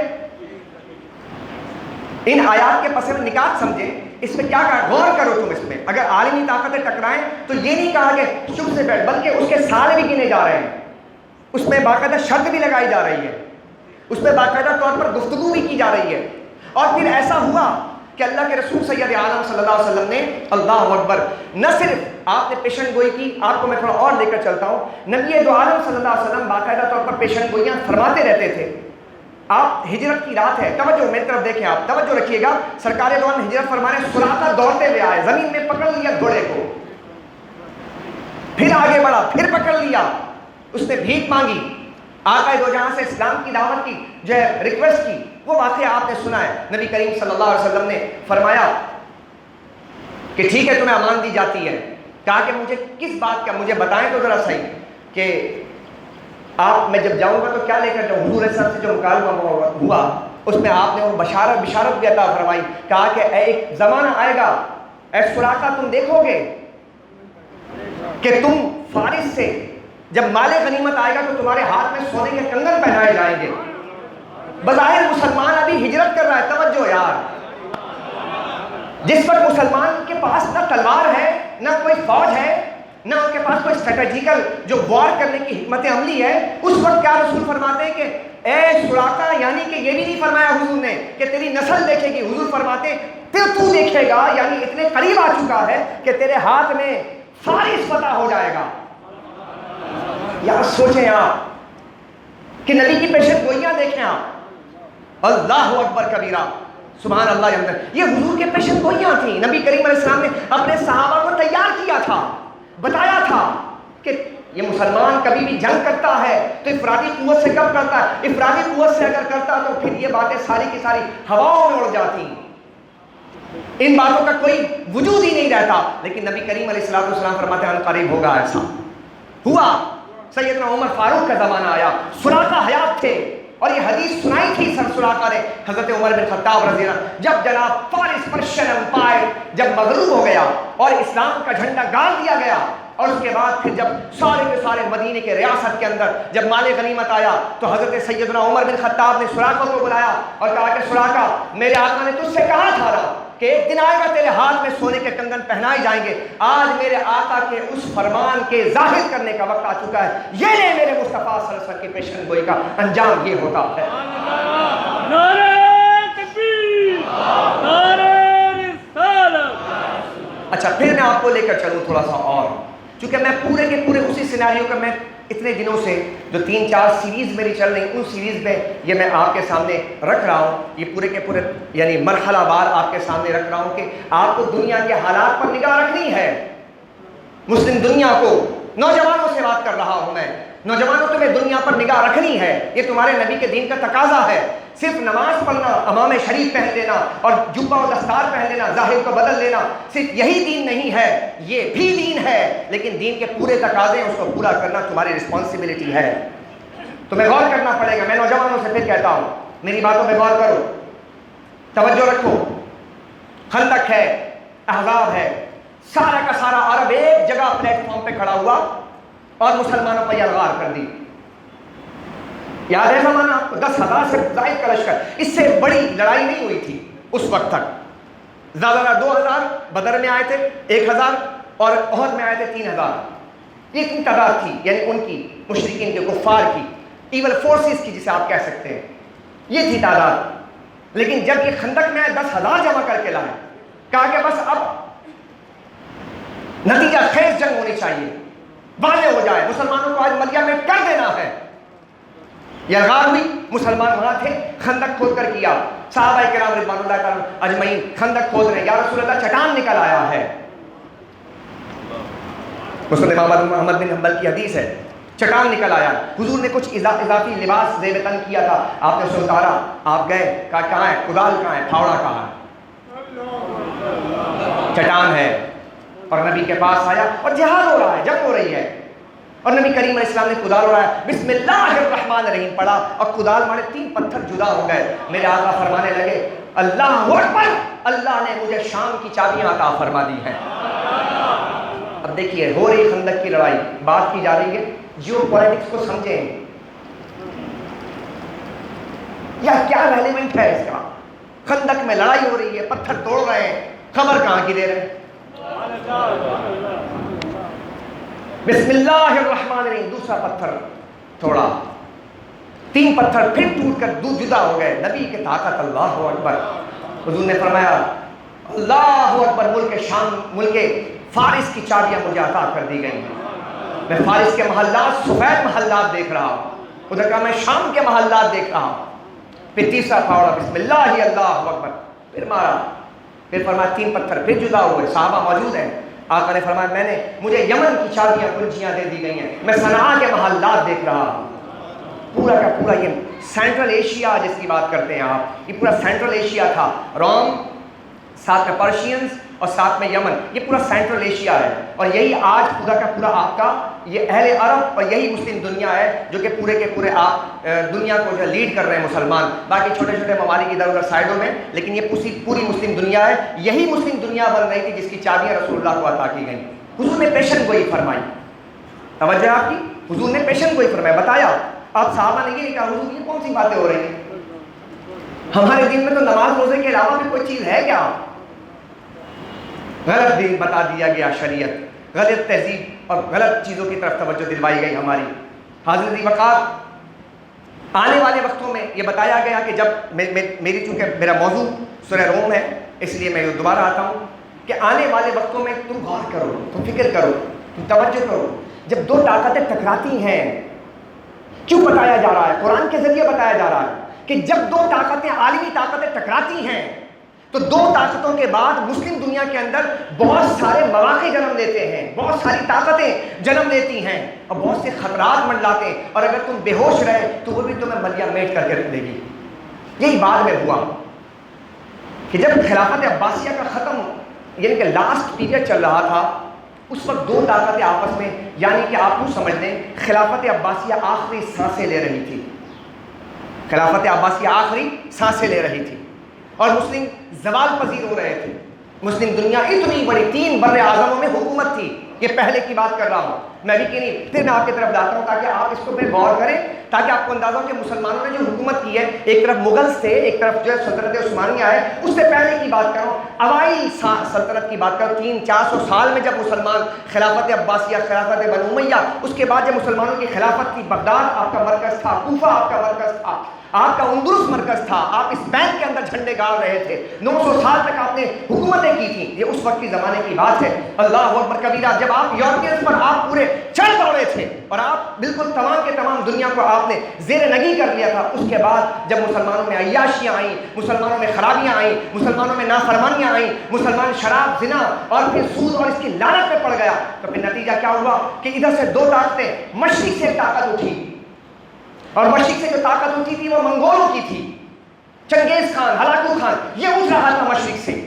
ان آیات کے پس منظر نکات سمجھیں، اس میں کیا کہا، غور کرو تم اس میں۔ اگر عالمی طاقتیں ٹکرائیں تو یہ نہیں کہا کہ چپ سے بیٹھ، بلکہ اس کے سال بھی گنے جا رہے ہیں، اس میں باقاعدہ شرط بھی لگائی جا رہی ہے، اس میں باقاعدہ طور پر گفتگو بھی کی جا رہی ہے۔ اور پھر ایسا ہوا کہ اللہ کے رسول سید عالم صلی اللہ علیہ وسلم نے، اللہ اکبر، نہ صرف آپ نے پیشن گوئی کی، آپ کو میں تھوڑا اور لے کر چلتا ہوں۔ نبی دو عالم صلی اللہ علیہ وسلم باقاعدہ طور پر پیشن گوئیاں فرماتے رہتے تھے۔ آپ ہجرت کی رات ہے، توجہ میری طرف دیکھیں، آپ توجہ رکھیے گا۔ سرکار دو عالم ہجرت فرمانے، سراقہ دوڑتے ہوئے آئے، زمین میں پکڑ لیا گھوڑے کو، پھر آگے بڑھا، پھر پکڑ لیا، اس نے بھیک مانگی، آقا دو جہاں سے اسلام کی دعوت کی، جو ہے ریکویسٹ کی۔ وہ واقعہ آپ نے سنا ہے، نبی کریم صلی اللہ علیہ وسلم نے فرمایا کہ ٹھیک ہے تمہیں امان دی جاتی ہے۔ کہا کہ مجھے کس بات کا، مجھے بتائیں تو ذرا صحیح کہ آپ، میں جب جاؤں گا تو کیا لے کر جاؤں۔ حضور صلی اللہ علیہ وسلم سے جو مکالمہ ہوا اس میں آپ نے وہ بشارت بھی عطا فرمائی۔ کہا کہ ایک زمانہ آئے گا، اے سراقہ تم دیکھو گے کہ تم فارس سے جب مال غنیمت آئے گا تو تمہارے ہاتھ میں سونے کے کنگن پہنائے جائیں گے۔ بظاہر مسلمان ابھی ہجرت کر رہا ہے، توجہ یار، جس وقت مسلمان کے پاس نہ تلوار ہے، نہ کوئی فوج ہے، نہ ان کے پاس کوئی اسٹریٹجیکل جو وار کرنے کی حکمت عملی ہے، اس وقت کیا رسول فرماتے ہیں کہ اے سراقہ، یعنی کہ یہ بھی نہیں فرمایا حضور نے کہ تیری نسل دیکھے گی، حضور فرماتے پھر تو دیکھے گا، یعنی اتنے قریب آ چکا ہے کہ تیرے ہاتھ میں فارس فتح ہو جائے گا۔ یار سوچیں آپ کہ نبی کی پیشن گوئیاں دیکھیں آپ، اللہ اکبر کبیرہ، سبحان اللہ اندر، یہ حضور کے پیشن گوئیاں تھیں۔ نبی کریم علیہ السلام نے اپنے صحابہ کو تیار کیا تھا، بتایا تھا کہ یہ مسلمان کبھی بھی جنگ کرتا ہے تو افرادی قوت سے کب کرتا ہے، افرادی قوت سے اگر کرتا تو پھر یہ باتیں ساری کی ساری ہواؤں میں اڑ جاتی، ان باتوں کا کوئی وجود ہی نہیں رہتا۔ لیکن نبی کریم علیہ السلام فرماتے ہیں قریب ہوگا، ایسا ہوا۔ سیدنا عمر فاروق کا زمانہ آیا، سراقہ حیات تھے، اور یہ حدیث سنائی تھی سر سراقہ نے حضرت عمر بن خطاب رضی اللہ عنہ، جب جناب فارس پرشین امپائر جب مغلوب ہو گیا اور اسلام کا جھنڈا گاڑ دیا گیا، اور اس کے بعد پھر جب سارے کے سارے مدینے کے ریاست کے اندر جب مال غنیمت آیا تو حضرت سیدنا عمر بن خطاب نے سراقہ کو بلایا اور کہا کہ سراقہ، میرے آقا نے تجھ سے کہا تھا کہ ایک دن آئے گا تیرے ہاتھ میں سونے کے کنگن پہنائے جائیں گے، آج میرے آقا کے اس فرمان کے ظاہر کرنے کا وقت آ چکا ہے، یہ لے میرے مصطفیٰ صلی اللہ علیہ وسلم کی پیشن گوئی کا انجام یہ ہوتا ہے۔ نعرہ تکبیر، نعرہ رسالت۔ اچھا پھر میں آپ کو لے کر چلوں تھوڑا سا اور، چونکہ میں پورے کے پورے اسی سیناریو کا میں اتنے دنوں سے جو 3-4 سیریز میری چل رہی، ان سیریز میں یہ میں آپ کے سامنے رکھ رہا ہوں، یہ پورے کے پورے یعنی مرحلہ وار آپ کے سامنے رکھ رہا ہوں کہ آپ کو دنیا کے حالات پر نگاہ رکھنی ہے. مسلم دنیا کو، نوجوانوں سے بات کر رہا ہوں میں، نوجوانوں تمہیں دنیا پر نگاہ رکھنی ہے، یہ تمہارے نبی کے دین کا تقاضا ہے. صرف نماز پڑھنا، امام شریف پہن لینا اور جبہ و دستار پہن لینا، ظاہر کو بدل لینا، صرف یہی دین نہیں ہے، یہ بھی دین ہے، لیکن دین کے پورے تقاضے ہیں، اس کو پورا کرنا تمہاری رسپانسبلٹی ہے. تمہیں غور کرنا پڑے گا. میں نوجوانوں سے پھر کہتا ہوں، میری باتوں پہ غور کرو، توجہ رکھو. خندق ہے، احزاب ہے، سارا کا سارا عرب ایک جگہ پلیٹ فارم پہ کھڑا ہوا اور مسلمانوں پر یلغار کر دی. یاد ہے زمانہ آپ کو؟ 10,000 سے زائد کا لشکر. اس سے بڑی لڑائی نہیں ہوئی تھی اس وقت تک. زیادہ 2,000 بدر میں آئے تھے، 1,000 اور احد میں آئے تھے 3,000. یہ اتنی تعداد تھی، یعنی ان کی مشرکین کے، کفار کی، ایول فورسز کی جسے آپ کہہ سکتے ہیں، یہ تھی تعداد. لیکن جب یہ خندق میں آئے 10,000 جمع کر کے لائے، کہا کہ بس اب نتیجہ خیز جنگ ہونی چاہیے، واضح ہو جائے، مسلمانوں کو آج ملیہ میں کر دینا ہے. یلغار ہوئی، مسلمان وہاں تھے، خندق کھود کر کیا. صحابہ کرام رضوان اللہ تعالی اجمعین خندق کھود رہے ہیں، یا رسول اللہ چٹان نکل آیا ہے. مسلم امام احمد بن حنبل کی حدیث ہے، چٹان نکل آیا. حضور نے کچھ اضافی لباس زیب تن کیا تھا، آپ نے اسے اتارا، آپ گئے، کہا کہاں ہے کدال، کہاں ہے پھاوڑا، کہاں ہے، چٹان ہے. اور نبی کے پاس آیا اور جہاد ہو رہا ہے، جنگ ہو رہی ہے، اور نبی کریم علیہ السلام نے کدال اڑایا، بسم اللہ الرحمن الرحیم پڑھا اور کدال مارے 3 پتھر جدا ہو گئے. میرے آقا فرمانے لگے اللہ اکبر، اللہ نے مجھے شام کی چابیاں عطا فرما دی ہیں. اب دیکھیے ہو رہی خندق کی لڑائی، بات کی جا رہی ہے، جیو پولیٹکس کو سمجھیں یا کیا ریلیونٹ ہے اس کا. خندق میں لڑائی ہو رہی ہے، پتھر توڑ رہے ہیں، خبر کہاں کی دے رہے ہیں. بسم اللہ الرحمن الرحیم، دوسرا پتھر توڑا، 3 پتھر پھر ٹوٹ کر جدا ہو گئے. نبی کی طاقت، اللہ اکبر. حضور نے فرمایا اللہ اکبر، ملک شام، ملک فارس کی چابیاں مجھے عطا کر دی گئی ہیں. میں فارس کے محلات، سفید محلات دیکھ رہا ہوں، ادھر کا میں شام کے محلات دیکھ رہا ہوں. پھر تیسرا پھاوڑا، بسم اللہ اللہ اکبر، پھر مارا. پھر فرمایا 3 پتھر پھر جدا ہوئے، صحابہ موجود ہیں. آقا نے فرمایا مجھے یمن کی چابیاں کنجیاں دے دی گئی ہیں، میں صنعاء کے محلات دیکھ رہا ہوں. پورا کا پورا یہ سینٹرل ایشیا جس کی بات کرتے ہیں آپ، یہ پورا سینٹرل ایشیا تھا. روم، ساتھ میں پرشینز اور ساتھ میں یمن، یہ پورا سینٹرل ایشیا ہے. اور یہی آج پورا کا پورا آپ کا یہ اہل عرب اور یہی مسلم دنیا ہے جو کہ پورے کے پورے آپ دنیا کو جو لیڈ کر رہے ہیں مسلمان. باقی چھوٹے چھوٹے ممالک ادھر ادھر سائڈوں میں، لیکن یہ پوری مسلم دنیا ہے. یہی مسلم دنیا بن رہی تھی جس کی چابیاں رسول اللہ کو عطا کی گئیں. حضور نے پیشن گوئی فرمائی، توجہ آپ کی، حضور نے پیشن گوئی فرمائی، بتایا. آپ صحابہ نے یہ کہا حضور یہ کون سی باتیں ہو رہی ہیں، ہمارے دین میں تو نماز روزے کے علاوہ بھی کوئی چیز ہے کیا. غلط دین بتا دیا گیا، شریعت، غلط تہذیب اور غلط چیزوں کی طرف توجہ دلوائی گئی ہماری. حاضرین وقار، آنے والے وقتوں میں یہ بتایا گیا کہ جب میری چونکہ میرا موضوع سورہ روم ہے اس لیے میں دوبارہ آتا ہوں کہ آنے والے وقتوں میں تم غور کرو، تم فکر کرو، تم توجہ کرو. جب 2 طاقتیں ٹکراتی ہیں، کیوں بتایا جا رہا ہے، قرآن کے ذریعے بتایا جا رہا ہے کہ جب 2 طاقتیں، عالمی طاقتیں ٹکراتی ہیں تو 2 طاقتوں کے بعد مسلم دنیا کے اندر بہت سارے مواقع جنم لیتے ہیں، بہت ساری طاقتیں جنم لیتی ہیں اور بہت سے خطرات منڈلاتے ہیں. اور اگر تم بے ہوش رہے تو وہ بھی تمہیں ملیہ میٹ کر کے رکھ دے گی. یہی بعد میں ہوا کہ جب خلافت عباسیہ کا ختم، یعنی کہ لاسٹ پیریڈ چل رہا تھا، اس وقت 2 طاقتیں آپس میں، یعنی کہ آپ کو سمجھ لیں خلافت عباسیہ آخری سانسیں لے رہی تھی. خلافت عباسیہ آخری سانسیں لے رہی تھی اور مسلم زوال پذیر ہو رہے تھے. مسلم دنیا اتنی بڑی 3 بر اعظموں میں حکومت تھی. یہ پہلے کی بات کر رہا ہوں میں بھی کہ نہیں، پھر میں آپ کی طرف جاتا ہوں تاکہ آپ اس کو پہ غور کریں، تاکہ آپ کو اندازہ ہو کہ مسلمانوں نے جو حکومت کی ہے، ایک طرف مغلز تھے، ایک طرف جو ہے سلطنت عثمانیہ ہے. اس سے پہلے کی بات کروں، اوائل سلطنت کی بات کروں، 300-400 سال میں جب مسلمان خلافت عباسیہ، خلافت بنو امیہ، اس کے بعد جب مسلمانوں کی خلافت کی، بغداد آپ کا مرکز تھا، کوفہ آپ کا مرکز تھا، آپ کا اندلس مرکز تھا، آپ اسپین کے اندر جھنڈے گاڑ رہے تھے، 900 سال تک آپ نے حکومتیں کی تھیں. یہ اس وقت کے زمانے کی بات ہے. اللہ اکبر کبیرہ. جب جب آپ یورپینز پر آپ پورے چڑھ دوڑے تھے اور آپ بالکل تمام کے تمام دنیا کو آپ نے زیر نگی کر لیا تھا، اس کے بعد جب مسلمانوں میں عیاشیاں آئیں، مسلمانوں میں خرابیاں آئیں، مسلمانوں میں نافرمانیاں آئیں، مسلمان شراب، زنا اور پھر سود اور اس کی لعنت میں پڑ گیا، تو پھر نتیجہ کیا ہوا کہ ادھر سے دو طاقتیں، مشرق سے طاقت اٹھی، اور مشرق سے جو طاقت اٹھی تھی وہ منگولوں کی تھی، چنگیز خان، ہلاکو خان، یہ اٹھ رہا تھا مشرق سے،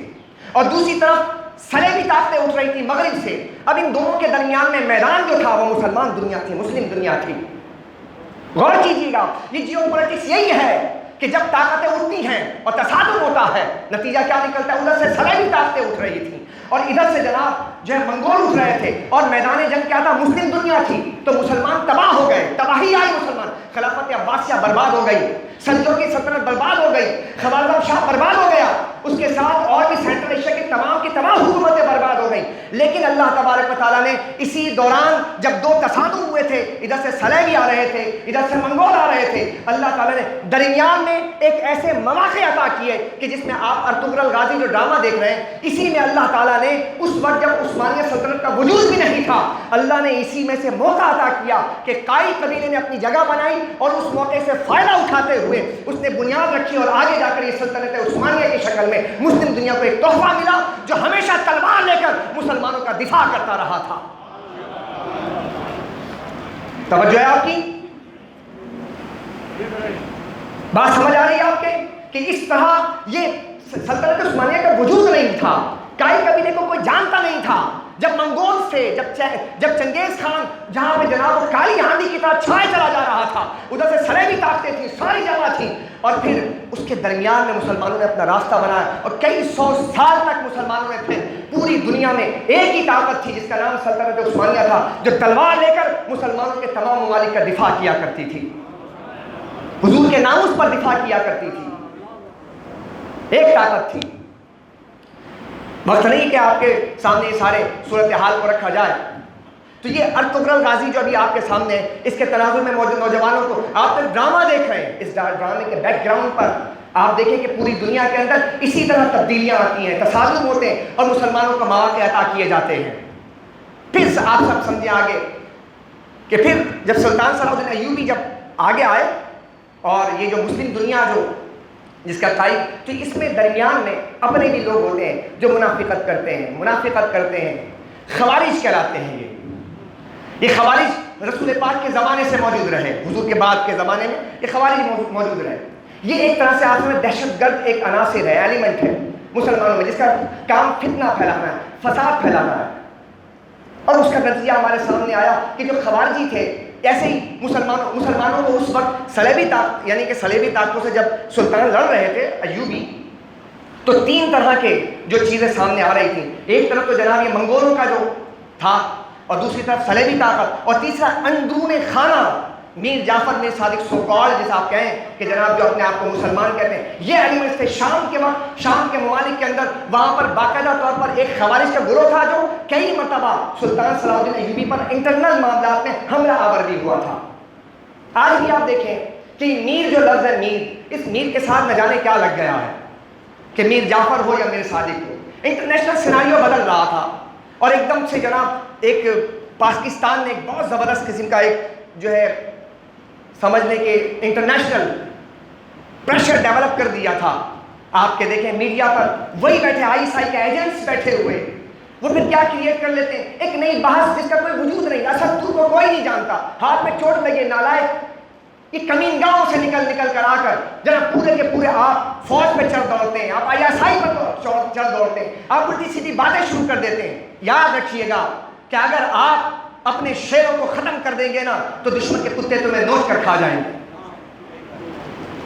اور دوسری طرف صلیبی طاقتیں اٹھ رہی تھی مغرب سے۔ اب ان دونوں کے درمیان میں میدان جو تھا وہ مسلمان دنیا تھی، مسلم دنیا تھی۔ غور کیجیے گا، یہ جیو پولیٹکس یہی ہے کہ جب طاقتیں اٹھتی ہیں اور تصادم ہوتا ہے، نتیجہ کیا نکلتا ہے؟ ادھر سے صلیبی طاقتیں اٹھ رہی تھیں اور ادھر سے جناب جو ہے منگول اٹھ رہے تھے، اور میدان جنگ کیا تھا؟ مسلم دنیا تھی، تو مسلمان تباہ ہو گئے، تباہی آئی مسلمان، خلافت عباسیہ برباد ہو گئی، سلجوقی سلطنت برباد ہو گئی، خوارزم شاہ برباد ہو گیا، اس کے ساتھ اور بھی سینٹرل ایشیا کی تمام حکومتیں برباد ہو گئیں۔ لیکن اللہ تبارک و تعالیٰ نے اسی دوران جب دو تصادم ہوئے تھے، ادھر سے صلیبی آ رہے تھے، ادھر سے منگول آ رہے تھے، اللہ تعالیٰ نے درمیان میں ایک ایسے مواقع عطا کیے کہ جس میں آپ ارطغرل غازی جو ڈرامہ دیکھ رہے ہیں، اسی میں اللہ تعالیٰ نے اس وقت جب عثمانیہ سلطنت کا وجود بھی نہیں تھا، اللہ نے اسی میں سے موقع عطا کیا کہ کائی قبیلے نے اپنی جگہ بنائی اور اس موقع سے فائدہ اٹھاتے ہوئے اس نے بنیاد رکھی، اور آگے جا کر یہ سلطنت عثمانیہ کی شکل میں مسلم دنیا کو ایک تحفہ ملا جو ہمیشہ تلوار لے کر مسلمانوں کا دفاع کرتا رہا تھا۔ توجہ ہے آپ کی؟ بات سمجھ آ رہی ہے آپ کے کہ اس طرح یہ سلطنت عثمانیہ کا وجود نہیں تھا، کائی قبیلے کو کوئی جانتا نہیں تھا۔ جب منگول سے جب چنگیز خان جہاں پہ جناب وہ کالی آندھی کی طرح چھائے چلا جا رہا تھا، ادھر سے صلیبی طاقتیں تھیں، ساری جمع تھیں، اور پھر اس کے درمیان میں مسلمانوں نے اپنا راستہ بنایا، اور کئی سو سال تک مسلمانوں نے پھر پوری دنیا میں ایک ہی طاقت تھی جس کا نام سلطنت عثمانیہ تھا، جو تلوار لے کر مسلمانوں کے تمام ممالک کا دفاع کیا کرتی تھی، حضور کے ناموس پر دفاع کیا کرتی تھی، ایک طاقت تھی۔ وقت نہیں کہ آپ کے سامنے یہ سارے صورتحال کو رکھا جائے، تو یہ ارطغرل غازی جو ابھی آپ کے سامنے ہے، اس کے تناظر میں موجود نوجوانوں کو آپ ڈرامہ دیکھ رہے ہیں، اس ڈرامے کے بیک گراؤنڈ پر آپ دیکھیں کہ پوری دنیا کے اندر اسی طرح تبدیلیاں آتی ہیں، تصادم ہوتے ہیں اور مسلمانوں کو مواقع عطا کیے جاتے ہیں۔ پھر آپ سب سمجھیں آگے کہ پھر جب سلطان صلاح الدین ایوبی جب آگے آئے اور یہ جو مسلم دنیا جو جس کا قائد، تو اس میں درمیان میں اپنے بھی لوگ ہوتے ہیں جو منافقت کرتے ہیں، خوارج کہلاتے ہیں۔ یہ خوارج رسول پاک کے زمانے سے موجود رہے، حضور کے بعد کے زمانے میں یہ خوارج موجود رہے۔ یہ ایک طرح سے آپ میں دہشت گرد ایک عناصر ہے، ایلیمنٹ ہے مسلمانوں میں، جس کا کام فتنہ پھیلانا ہے، فساد پھیلانا ہے، اور اس کا نتیجہ ہمارے سامنے آیا کہ جو خوارجی تھے، ایسے ہی مسلمانوں کو اس وقت صلیبی طاقت یعنی کہ صلیبی طاقتوں سے جب سلطان لڑ رہے تھے ایوبی، تو تین طرح کے جو چیزیں سامنے آ رہی تھیں، ایک طرف تو جناب یہ منگولوں کا جو تھا، اور دوسری طرف صلیبی طاقت، اور تیسرا اندرون خانہ میر جعفر میر صادق سوکال جسے آپ کہیں کہ جناب جو اپنے آپ کو مسلمان کہتے ہیں، یہ ایلیمنٹس تھے۔ شام کے ممالک کے اندر وہاں پر باقاعدہ طور پر ایک خوارج کا گروہ تھا جو کئی مرتبہ سلطان صلاح الدین ایوبی پر انٹرنل معاملات میں حملہ آور بھی ہوا تھا۔ آج بھی آپ دیکھیں کہ میر جو لفظ ہے، میر، اس میر کے ساتھ نہ جانے کیا لگ گیا ہے کہ میر جعفر ہو یا میر صادق ہو، انٹرنیشنل سیناریو بدل رہا تھا، اور ایک دم سے جناب ایک پاکستان نے ایک بہت زبردست قسم کا ایک جو ہے سمجھنے کے انٹرنیشنل پریشر ڈیولپ کر دیا تھا۔ آپ کے دیکھیں میڈیا پر وہی بیٹھے ISI کے ایجنٹس بیٹھے ہوئے، وہ پھر کیا کریٹ کر لیتے ہیں، ایک نئی بحث جس کا کوئی وجود نہیں، اصل تو کو کوئی نہیں جانتا، ہاتھ میں چوٹ لگے نالائق، یہ کمین گاؤں سے نکل کر آ کر جناب پورے کے پورے آپ فوج پہ چڑھ دوڑتے ہیں، آپ ISI پر چڑھ دوڑتے ہیں، آپ الٹی سیدھی باتیں شروع کر دیتے ہیں۔ یاد رکھیے گا کہ اگر آپ اپنے شیروں کو ختم کر دیں گے نا تو دشمن کے کتے تمہیں نوچ کر کھا جائیں گے۔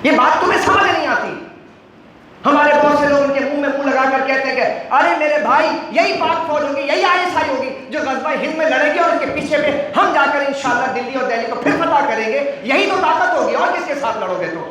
یہ بات تمہیں سمجھ نہیں آتی۔ ہمارے بہت سے لوگ ان کے منہ میں منہ لگا کر کہتے ہیں کہ ارے میرے بھائی یہی پاک فوج ہوگی، یہی ISI ہوگی جو غزوہ ہند میں لڑے گی، اور اس کے پیچھے پہ ہم جا کر انشاءاللہ دلی اور دہلی کو پھر فتح کریں گے، یہی تو طاقت ہوگی، اور کس کے ساتھ لڑو گے تو؟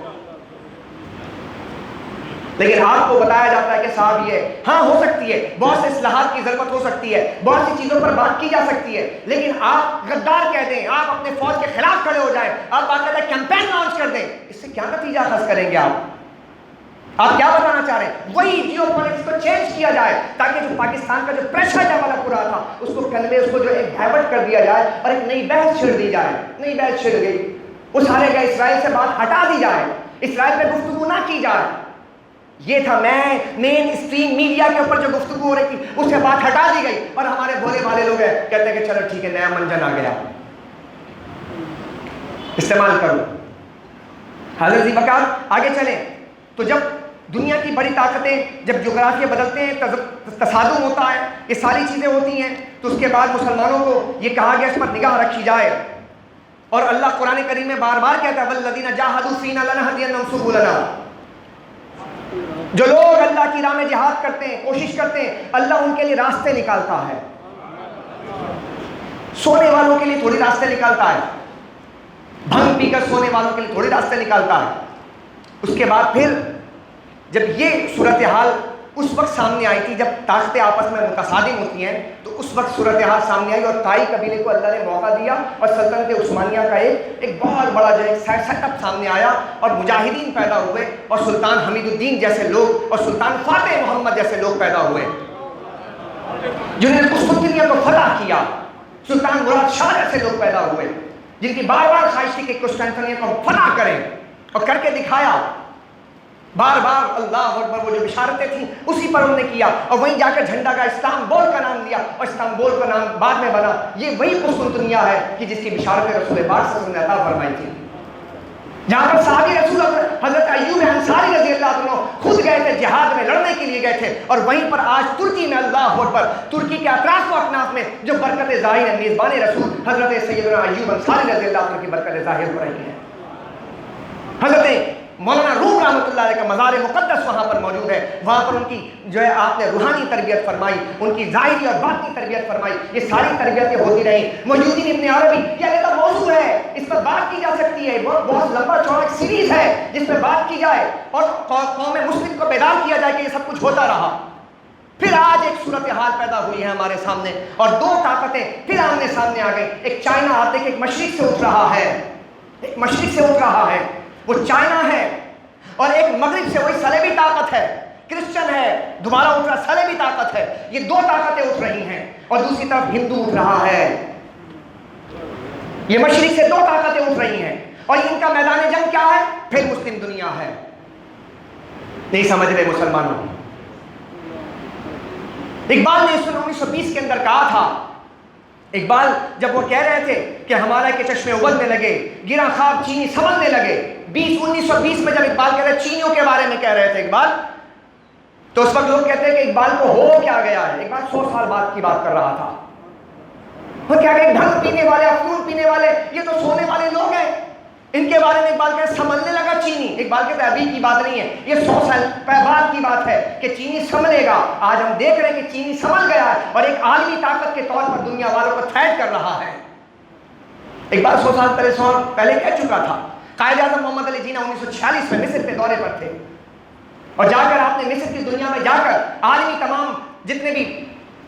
لیکن آپ کو بتایا جاتا ہے کہ صاحب یہ ہاں ہو سکتی ہے، بہت سے اصلاحات کی ضرورت ہو سکتی ہے، بہت سی چیزوں پر بات کی جا سکتی ہے، لیکن آپ غدار کہہ دیں، آپ اپنے فوج کے خلاف کھڑے ہو جائیں، آپ باقاعدہ کیمپین لانچ کر دیں، اس سے کیا نتیجہ حاصل کریں گے آپ؟ آپ کیا بتانا چاہ رہے ہیں؟ وہی جیو پولیٹکس کو چینج کیا جائے تاکہ جو پاکستان کا جو پریشر ڈیولپ ہو رہا تھا اس کو کنوے، اس کو جو ایک ڈائیورٹ کر دیا جائے اور ایک نئی بحث چھڑ دی جائے. نئی بحث چھڑ گئی، اسارے گئے اسرائیل سے بات ہٹا دی جائے، اسرائیل پہ گفتگو نہ کی جائے. یہ تھا مین اسٹریم میڈیا کے اوپر جو گفتگو ہو رہی تھی اس سے بات ہٹا دی گئی اور ہمارے بھولے بھالے لوگ ہیں کہتے ہیں کہ چلو ٹھیک ہے نیا منجن آ گیا، استعمال کرو. حضرت ذی بکار آگے چلیں تو جب دنیا کی بڑی طاقتیں جب جغرافیہ بدلتے ہیں، تصادم ہوتا ہے، یہ ساری چیزیں ہوتی ہیں، تو اس کے بعد مسلمانوں کو یہ کہا گیا اس پر نگاہ رکھی جائے. اور اللہ قرآن کریم میں بار بار کہتا ہے وَالَّذِينَ جَاهَدُوا فِينَا لَنَهْدِيَنَّهُمْ سُبُلَنَا. جو لوگ اللہ کی راہ میں جہاد کرتے ہیں، کوشش کرتے ہیں، اللہ ان کے لیے راستے نکالتا ہے. سونے والوں کے لیے تھوڑی راستے نکالتا ہے، بھنگ پی کر سونے والوں کے لیے تھوڑی راستے نکالتا ہے. اس کے بعد پھر جب یہ صورتحال اس وقت سامنے آئی تھی جب طاقتیں آپس میں متصادم ہوتی ہیں، تو اس وقت صورتحال سامنے آئی اور تائی قبیلے کو اللہ نے موقع دیا اور سلطنت عثمانیہ کا ایک بہت بڑا جو ہے سیٹ اپ سامنے آیا اور مجاہدین پیدا ہوئے اور سلطان حمید الدین جیسے لوگ اور سلطان فاتح محمد جیسے لوگ پیدا ہوئے جنہوں نے قسطنطنیہ کو فتح کیا. سلطان مراد شاہ جیسے لوگ پیدا ہوئے جن کی بار بار خواہش تھی کہ قسطنطنیہ کو فتح کریں اور کر کے دکھایا. بار بار اللہ اکبر وہ جو بشارتیں تھیں اسی پر انہوں نے کیا اور وہیں جا کر جھنڈا کا استانبول کا نام لیا اور استانبول کا نام بعد میں بنا. یہ وہی قسطنطنیہ ہے کہ جس کی بشارتیں رسول پاک صلی اللہ علیہ وسلم نے عطا فرمائی تھی. جہاں پر صحابی رسول حضرت ایوب انصاری رضی اللہ عنہ خود گئے تھے جہاد میں لڑنے کے لیے گئے تھے اور وہیں پر آج ترکی میں اللہ اکبر ترکی کے اطراف و اکناف میں جو برکت ظاہر ہے میزبان رسول حضرت سیدنا ایوب انصاری رضی اللہ عنہ کی برکت ظاہر ہو رہی ہے. حضرت مولانا روم رحمۃ اللہ علیہ کا مزار مقدس وہاں پر موجود ہے. وہاں پر ان کی جو ہے آپ نے روحانی تربیت فرمائی، ان کی ظاہری اور باطنی تربیت فرمائی. یہ ساری تربیتیں ہوتی رہیں. محیدین ابن عربی یہ علیحدہ موضوع ہے، اس پر بات کی جا سکتی ہے. بہت لمبا چوڑا ایک سیریز ہے جس پہ بات کی جائے اور قوم مسلم کو بیدار کیا جائے کہ یہ سب کچھ ہوتا رہا. پھر آج ایک صورتحال پیدا ہوئی ہے ہمارے سامنے اور دو طاقتیں پھر آمنے سامنے آ گئی. ایک چائنا آتے کہ ایک مشرق سے اٹھ رہا ہے، ایک مشرق سے اٹھ رہا ہے، وہ چائنا ہے. اور ایک مغرب سے وہی صلیبی طاقت ہے، کرسچن ہے، دوبارہ اٹھ رہا صلیبی طاقت ہے. یہ دو طاقتیں اٹھ رہی ہیں اور دوسری طرف ہندو اٹھ رہا ہے. یہ مشرق سے دو طاقتیں اٹھ رہی ہیں اور ان کا میدان جنگ کیا ہے؟ پھر مسلم دنیا ہے. نہیں سمجھ رہے مسلمانوں. اقبال نے 1920 کے اندر کہا تھا، اقبال جب وہ کہہ رہے تھے کہ ہمارا کے چشمے ابلنے لگے، گرا خواب چینی سنبھلنے لگے. 1920 میں جب اقبال کہہ رہے چینیوں کے بارے میں کہہ رہے تھے اقبال، تو اس وقت لوگ کہتے ہیں کہ اقبال کو ہو کیا گیا ہے. اقبال 100 سال بعد کی بات کر رہا تھا. وہ کیا کہ ڈھنگ پینے والے، افیون پینے والے، یہ تو سونے والے لوگ ہیں، ان کے بارے میں اقبال کہتے سنبھلنے لگا چینی. اقبال کہتے ہیں ابھی کی بات نہیں ہے، یہ 100 سال بعد کی بات ہے کہ چینی سنبھلے گا. آج ہم دیکھ رہے ہیں کہ چینی سنبھل گیا ہے اور ایک عالمی طاقت کے طور پر دنیا والوں کو تھریٹ کر رہا ہے. اقبال 100 سال پہلے کہہ چکا تھا. قائد اعظم محمد علی جناح 1946 میں مصر کے دورے پر تھے اور جا کر آپ نے مصر کی دنیا میں جا کر عالمی تمام جتنے بھی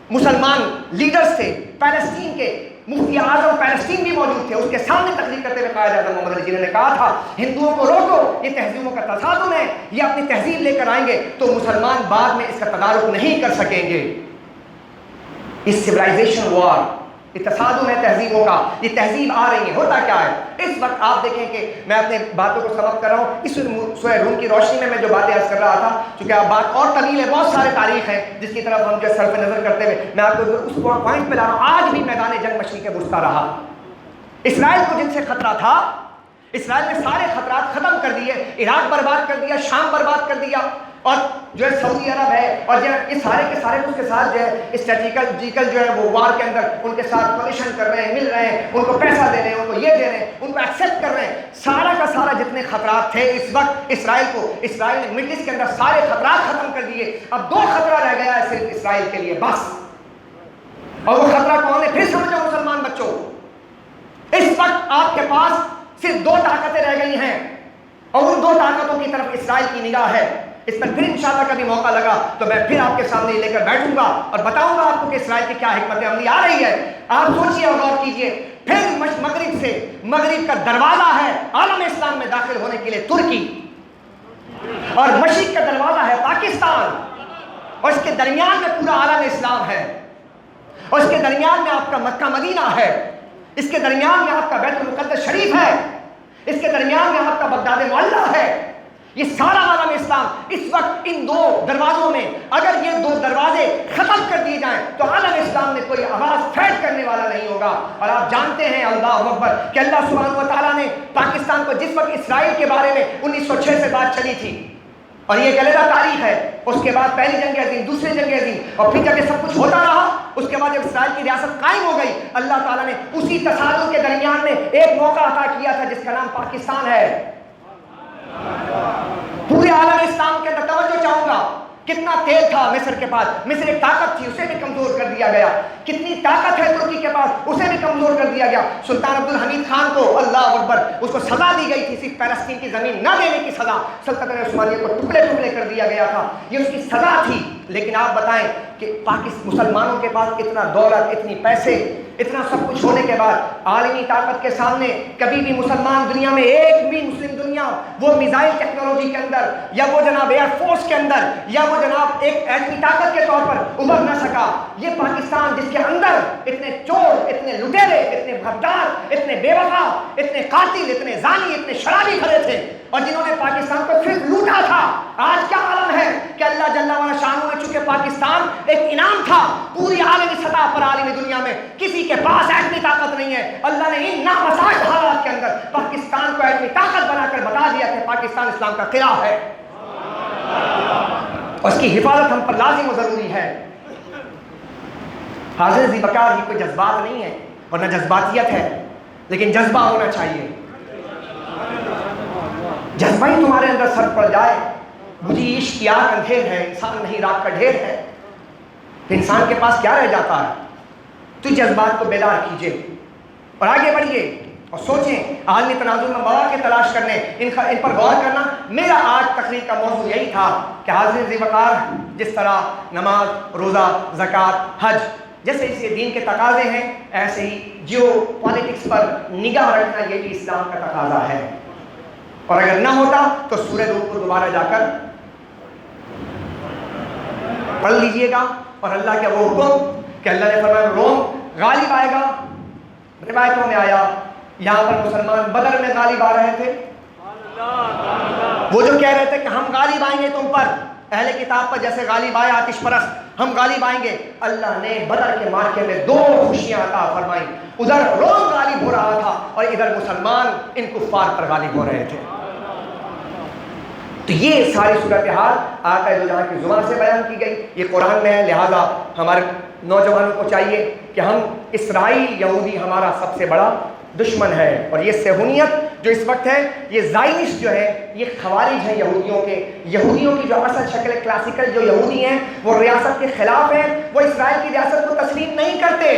مسلمان لیڈرز تھے، فلسطین کے مفتی اعظم فلسطین بھی موجود تھے، اس کے سامنے تقریر کرتے ہوئے قائد اعظم محمد علی جناح نے کہا تھا ہندوؤں کو روکو، یہ تہذیبوں کا تصادم ہے، یہ اپنی تہذیب لے کر آئیں گے تو مسلمان بعد میں اس کا تدارک نہیں کر سکیں گے. اس سویلائزیشن وار، یہ تصادم ہے تہذیبوں کا، یہ تہذیب آ رہی ہے. ہوتا کیا ہے اس وقت آپ دیکھیں کہ میں اپنے باتوں کو سمجھ کر رہا ہوں اس سورہ روم کی روشنی میں جو باتیں عرض کر رہا تھا، چونکہ آپ بات اور طویل ہے، بہت سارے تاریخ ہیں جس کی طرف ہم جو صرف نظر کرتے ہوئے میں آپ کو اس پوائنٹ پہ لا رہا ہوں. آج بھی میدان جنگ مشرق وسطیٰ رہا. اسرائیل کو جن سے خطرہ تھا، اسرائیل نے سارے خطرات ختم کر دیے. عراق برباد کر دیا، شام برباد کر دیا اور جو ہے سعودی عرب ہے اور جو یہ سارے کے سارے اس کے ساتھ جو ہے اسٹریٹجیکل جو ہے وہ وار کے اندر ان کے ساتھ کولیشن کر رہے ہیں، مل رہے ہیں، ان کو پیسہ دے رہے ہیں، ان کو یہ دے رہے ہیں، ان کو ایکسیپٹ کر رہے ہیں. سارا کا سارا جتنے خطرات تھے اس وقت اسرائیل نے مڈل ایسٹ کے اندر سارے خطرات ختم کر دیے. اب دو خطرہ رہ گیا ہے صرف اسرائیل کے لیے بس. اور وہ خطرہ کون ہے؟ پھر سمجھو مسلمان بچوں، اس وقت آپ کے پاس صرف دو طاقتیں رہ گئی ہیں اور ان دو طاقتوں کی طرف اسرائیل کی نگاہ ہے. اس پر پھر انشاءاللہ کبھی موقع لگا تو میں پھر آپ کے سامنے لے کر بیٹھوں گا اور بتاؤں گا آپ کو کہ اسرائیل کی کیا حکمت عملی آ رہی ہے. آپ سوچئے اور غور کیجئے. پھر مغرب کا دروازہ ہے عالم اسلام میں داخل ہونے کے لیے ترکی. اور مشرق کا دروازہ ہے پاکستان، اور اس کے درمیان میں پورا عالم اسلام ہے، اور اس کے درمیان میں آپ کا مکہ مدینہ ہے، اس کے درمیان میں آپ کا بیت المقدس شریف ہے، اس کے درمیان میں آپ کا بغداد معلیٰ ہے۔ یہ سارا عالم اسلام اس وقت ان دو دروازوں میں، اگر یہ دو دروازے ختم کر دیے جائیں تو عالم اسلام میں کوئی آواز پھیٹ کرنے والا نہیں ہوگا۔ اور آپ جانتے ہیں اللہ اکبر کہ اللہ سبحانہ و تعالیٰ نے پاکستان کو جس وقت اسرائیل کے بارے میں 1906 سے بات چلی تھی، اور یہ گلیدہ تاریخ ہے، اس کے بعد پہلی جنگ عظیم، دوسری جنگ عظیم، اور پھر جب یہ سب کچھ ہوتا رہا، اس کے بعد جب اسرائیل کی ریاست قائم ہو گئی، اللہ تعالیٰ نے اسی تصادم کے درمیان میں ایک موقع عطا کیا تھا جس کا نام پاکستان ہے۔ پورے عالم اسلام کے اندر توجہ چاہوں گا، کتنا تیل تھا مصر کے پاس، مصر ایک طاقت تھی، اسے بھی کمزور کر دیا گیا۔ کتنی طاقت ہے ترکی کے پاس، اسے بھی کمزور کر دیا گیا۔ سلطان عبدالحمید خان کو اللہ اکبر اس کو سزا دی گئی تھی، صرف فلسطین کی زمین نہ دینے کی سزا، سلطنت عثمانیہ کو ٹکڑے ٹکڑے کر دیا گیا تھا، یہ اس کی سزا تھی۔ لیکن آپ بتائیں کہ مسلمانوں کے پاس اتنا دولت، اتنی پیسے، اتنا سب کچھ ہونے کے بعد عالمی طاقت کے سامنے کبھی بھی مسلمان دنیا میں، ایک بھی مسلم دنیا وہ میزائل ٹیکنالوجی کے اندر، یا وہ جناب ایئر فورس کے اندر، یا وہ جناب ایک ایٹمی طاقت کے طور پر ابھر نہ سکا۔ یہ پاکستان جس کے اندر اتنے چور، اتنے لٹیرے، اتنے غدار، اتنے بے وفا، اتنے قاتل، اتنے زانی، اتنے شرابی کھڑے تھے، اور جنہوں نے پاکستان کو صرف لوٹا تھا، آج کیا عالم ہے کہ اللہ جل وعلا شانہ نے، چونکہ پاکستان ایک انعام تھا پوری عالمی سطح پر، عالمی دنیا میں کسی کے پاس ایٹمی طاقت نہیں ہے، اللہ نے ان نامساعد حالات کے اندر پاکستان کو ایٹمی طاقت بنا کر بتا دیا کہ پاکستان اسلام کا قلعہ ہے، اور اس کی حفاظت ہم پر لازم و ضروری ہے۔ حاضر ذی بکار، یہ کوئی جذبات نہیں ہے اور نہ جذباتیت ہے، لیکن جذبہ ہونا چاہیے۔ جذبہ ہی تمہارے اندر سر پڑ جائے، مجھے عشق کی آگ اندھیر ہے، انسان نہیں راکھ کا ڈھیر ہے، تو انسان کے پاس کیا رہ جاتا ہے؟ تو جذبات کو بیدار کیجئے اور آگے بڑھیے اور سوچیں، عالمی تناظر میں مواقع تلاش کرنے، ان پر غور کرنا۔ میرا آج تقریر کا موضوع یہی تھا کہ حاضرین ذی وقار، جس طرح نماز، روزہ، زکوٰۃ، حج جیسے اس دین کے تقاضے ہیں، ایسے ہی جیو پالیٹکس پر نگاہ رکھنا یہ بھی اسلام کا تقاضا ہے، اور اگر نہ ہوتا تو سورہ روم کو دوبارہ جا کر پڑھ لیجئے گا، اور اللہ کا وہ حکم کہ اللہ نے فرمایا روم غالب آئے گا۔ روایتوں میں آیا یہاں پر مسلمان بدر میں غالب آ رہے تھے، وہ جو کہہ رہے تھے کہ ہم غالب آئیں گے تم پر، اہل کتاب پر جیسے غالب آئے آتش پرست، ہم غالب آئیں گے، اللہ نے بدر کے معرکے میں دو خوشیاں عطا فرمائیں، ادھر روم غالب ہو رہا تھا اور ادھر مسلمان ان کفار پر غالب ہو رہے تھے۔ تو یہ ساری صورتحال آقا دو جہاں کی زبان سے بیان کی گئی، یہ قرآن میں ہے، لہٰذا ہمارے نوجوانوں کو چاہیے کہ ہم اسرائیل یہودی ہمارا سب سے بڑا دشمن ہے، اور یہ صہیونیت جو اس وقت ہے، یہ زائنسٹ جو ہے، یہ خوارج ہیں یہودیوں کی جو اصل شکل کلاسیکل جو یہودی ہیں وہ ریاست کے خلاف ہیں، وہ اسرائیل کی ریاست کو تسلیم نہیں کرتے،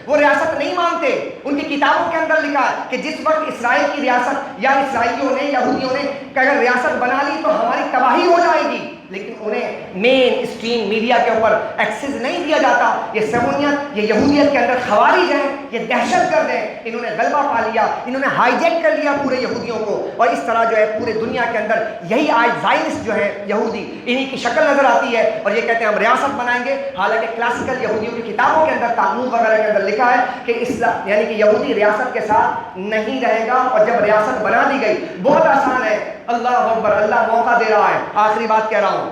وہ ریاست نہیں مانتے۔ ان کی کتابوں کے اندر لکھا کہ جس وقت اسرائیل کی ریاست یا اسرائیلیوں نے، یہودیوں نے کہ اگر ریاست بنا لی تو ہماری تباہی ہو جائے گی، لیکن انہیں مین اسٹریم میڈیا کے اوپر ایکسس نہیں دیا جاتا۔ یہ صہیونیت، یہ یہودیت کے اندر خوارج ہیں، یہ دہشت گرد ہیں، انہوں نے غلبہ پا لیا، انہوں نے ہائی جیک کر لیا پورے یہودیوں کو، اور اس طرح جو ہے پورے دنیا کے اندر یہی آج زائنسٹ جو ہے یہودی، انہی کی شکل نظر آتی ہے، اور یہ کہتے ہیں ہم ریاست بنائیں گے، حالانکہ کلاسیکل یہودیوں کی کتابوں کے اندر، تالمود وغیرہ کے اندر لکھا ہے کہ اسلام یعنی کہ یہودی ریاست کے ساتھ نہیں رہے گا، اور جب ریاست بنا دی گئی، بہت آسان ہے، اللہ اکبر، اللہ موقع دے رہا ہے، آخری بات کہہ رہا ہوں،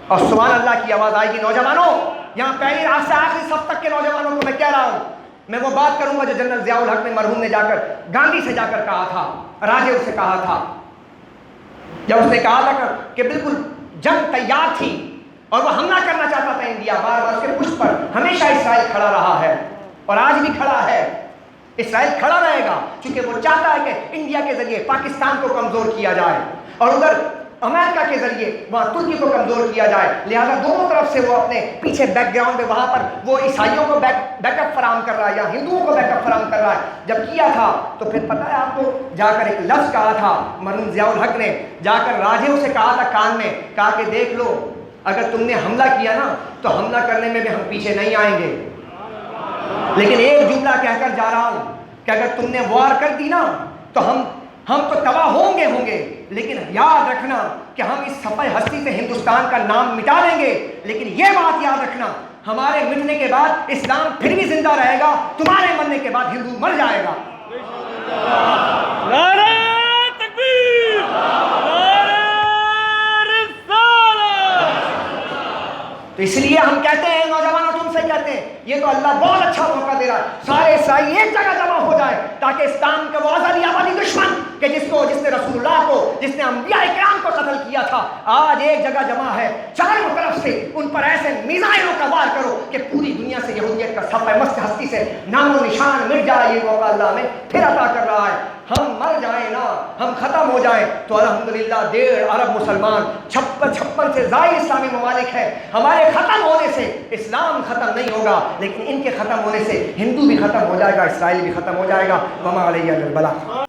اور سبحان اللہ کی آواز آئے گی نوجوانوں، یہاں پہلی رات سے آخری صف تک کے نوجوانوں کو میں کہہ رہا ہوں، میں وہ بات کروں گا جو جنرل ضیاء الحق نے مرحوم نے جا کر گاندھی سے جا کر کہا تھا، راجے سے کہا تھا، جب اس نے کہا تھا کہ بالکل جنگ تیار تھی اور وہ حملہ کرنا چاہتا تھا انڈیا، بار بار اس کے پشت پر ہمیشہ اسرائیل کھڑا رہا ہے اور آج بھی کھڑا ہے، اسرائیل کھڑا رہے گا، چونکہ وہ چاہتا ہے کہ انڈیا کے ذریعے پاکستان کو کمزور کیا جائے اور ادھر امریکہ کے ذریعے وہاں ترکی کو کمزور کیا جائے، لہذا دونوں طرف سے وہ اپنے پیچھے بیک گراؤنڈ میں وہاں پر وہ عیسائیوں کو بیک اپ فراہم کر رہا ہے یا ہندوؤں کو بیک اپ فراہم کر رہا ہے۔ جب کیا تھا تو پھر پتہ ہے آپ کو، جا کر ایک لفظ کہا تھا مرحوم ضیاء الحق نے، جا کر راجیوں سے کہا تھا کان میں، کہا کہ دیکھ لو اگر تم نے حملہ کیا نا تو حملہ کرنے میں بھی ہم پیچھے نہیں آئیں گے، لیکن ایک جملہ کہہ کر جا رہا ہوں کہ اگر تم نے وار کر دی نا تو ہم تو تباہ ہوں گے، لیکن یاد رکھنا کہ ہم اس صفحہ ہستی سے ہندوستان کا نام مٹا دیں گے، لیکن یہ بات یاد رکھنا، ہمارے مٹنے کے بعد اسلام پھر بھی زندہ رہے گا، تمہارے مرنے کے بعد ہندو مر جائے گا۔ نعرہ تکبیر، نعرہ رسالت۔ تو اس لیے ہم کہتے ہیں نوجوانوں، تم سے کہتے ہیں، یہ تو اللہ بہت اچھا موقع دے رہا ہے، سارے عیسائی ایک جگہ جمع ہو جائے تاکہ اسلام کا وہ ازلی ابدی دشمن کہ جس نے رسول اللہ کو، جس نے انبیاء کرام کو قتل کیا تھا، آج ایک جگہ جمع ہے، چاروں طرف سے ان پر ایسے میزائلوں کا وار کرو کہ پوری دنیا سے یہودیت کا صفحہ مست ہستی سے نام و نشان مٹ جائے۔ یہ موقع اللہ ہمیں پھر عطا کر رہا ہے۔ ہم مر جائیں نا، ہم ختم ہو جائیں تو الحمدللہ 1.5 ارب مسلمان، 56 سے زائد اسلامی ممالک ہیں، ہمارے ختم ہونے سے اسلام ختم نہیں ہوگا، لیکن ان کے ختم ہونے سے ہندو بھی ختم ہو جائے گا، اسرائیل بھی ختم ہو جائے گا۔ وما علیہ الا البلاغ۔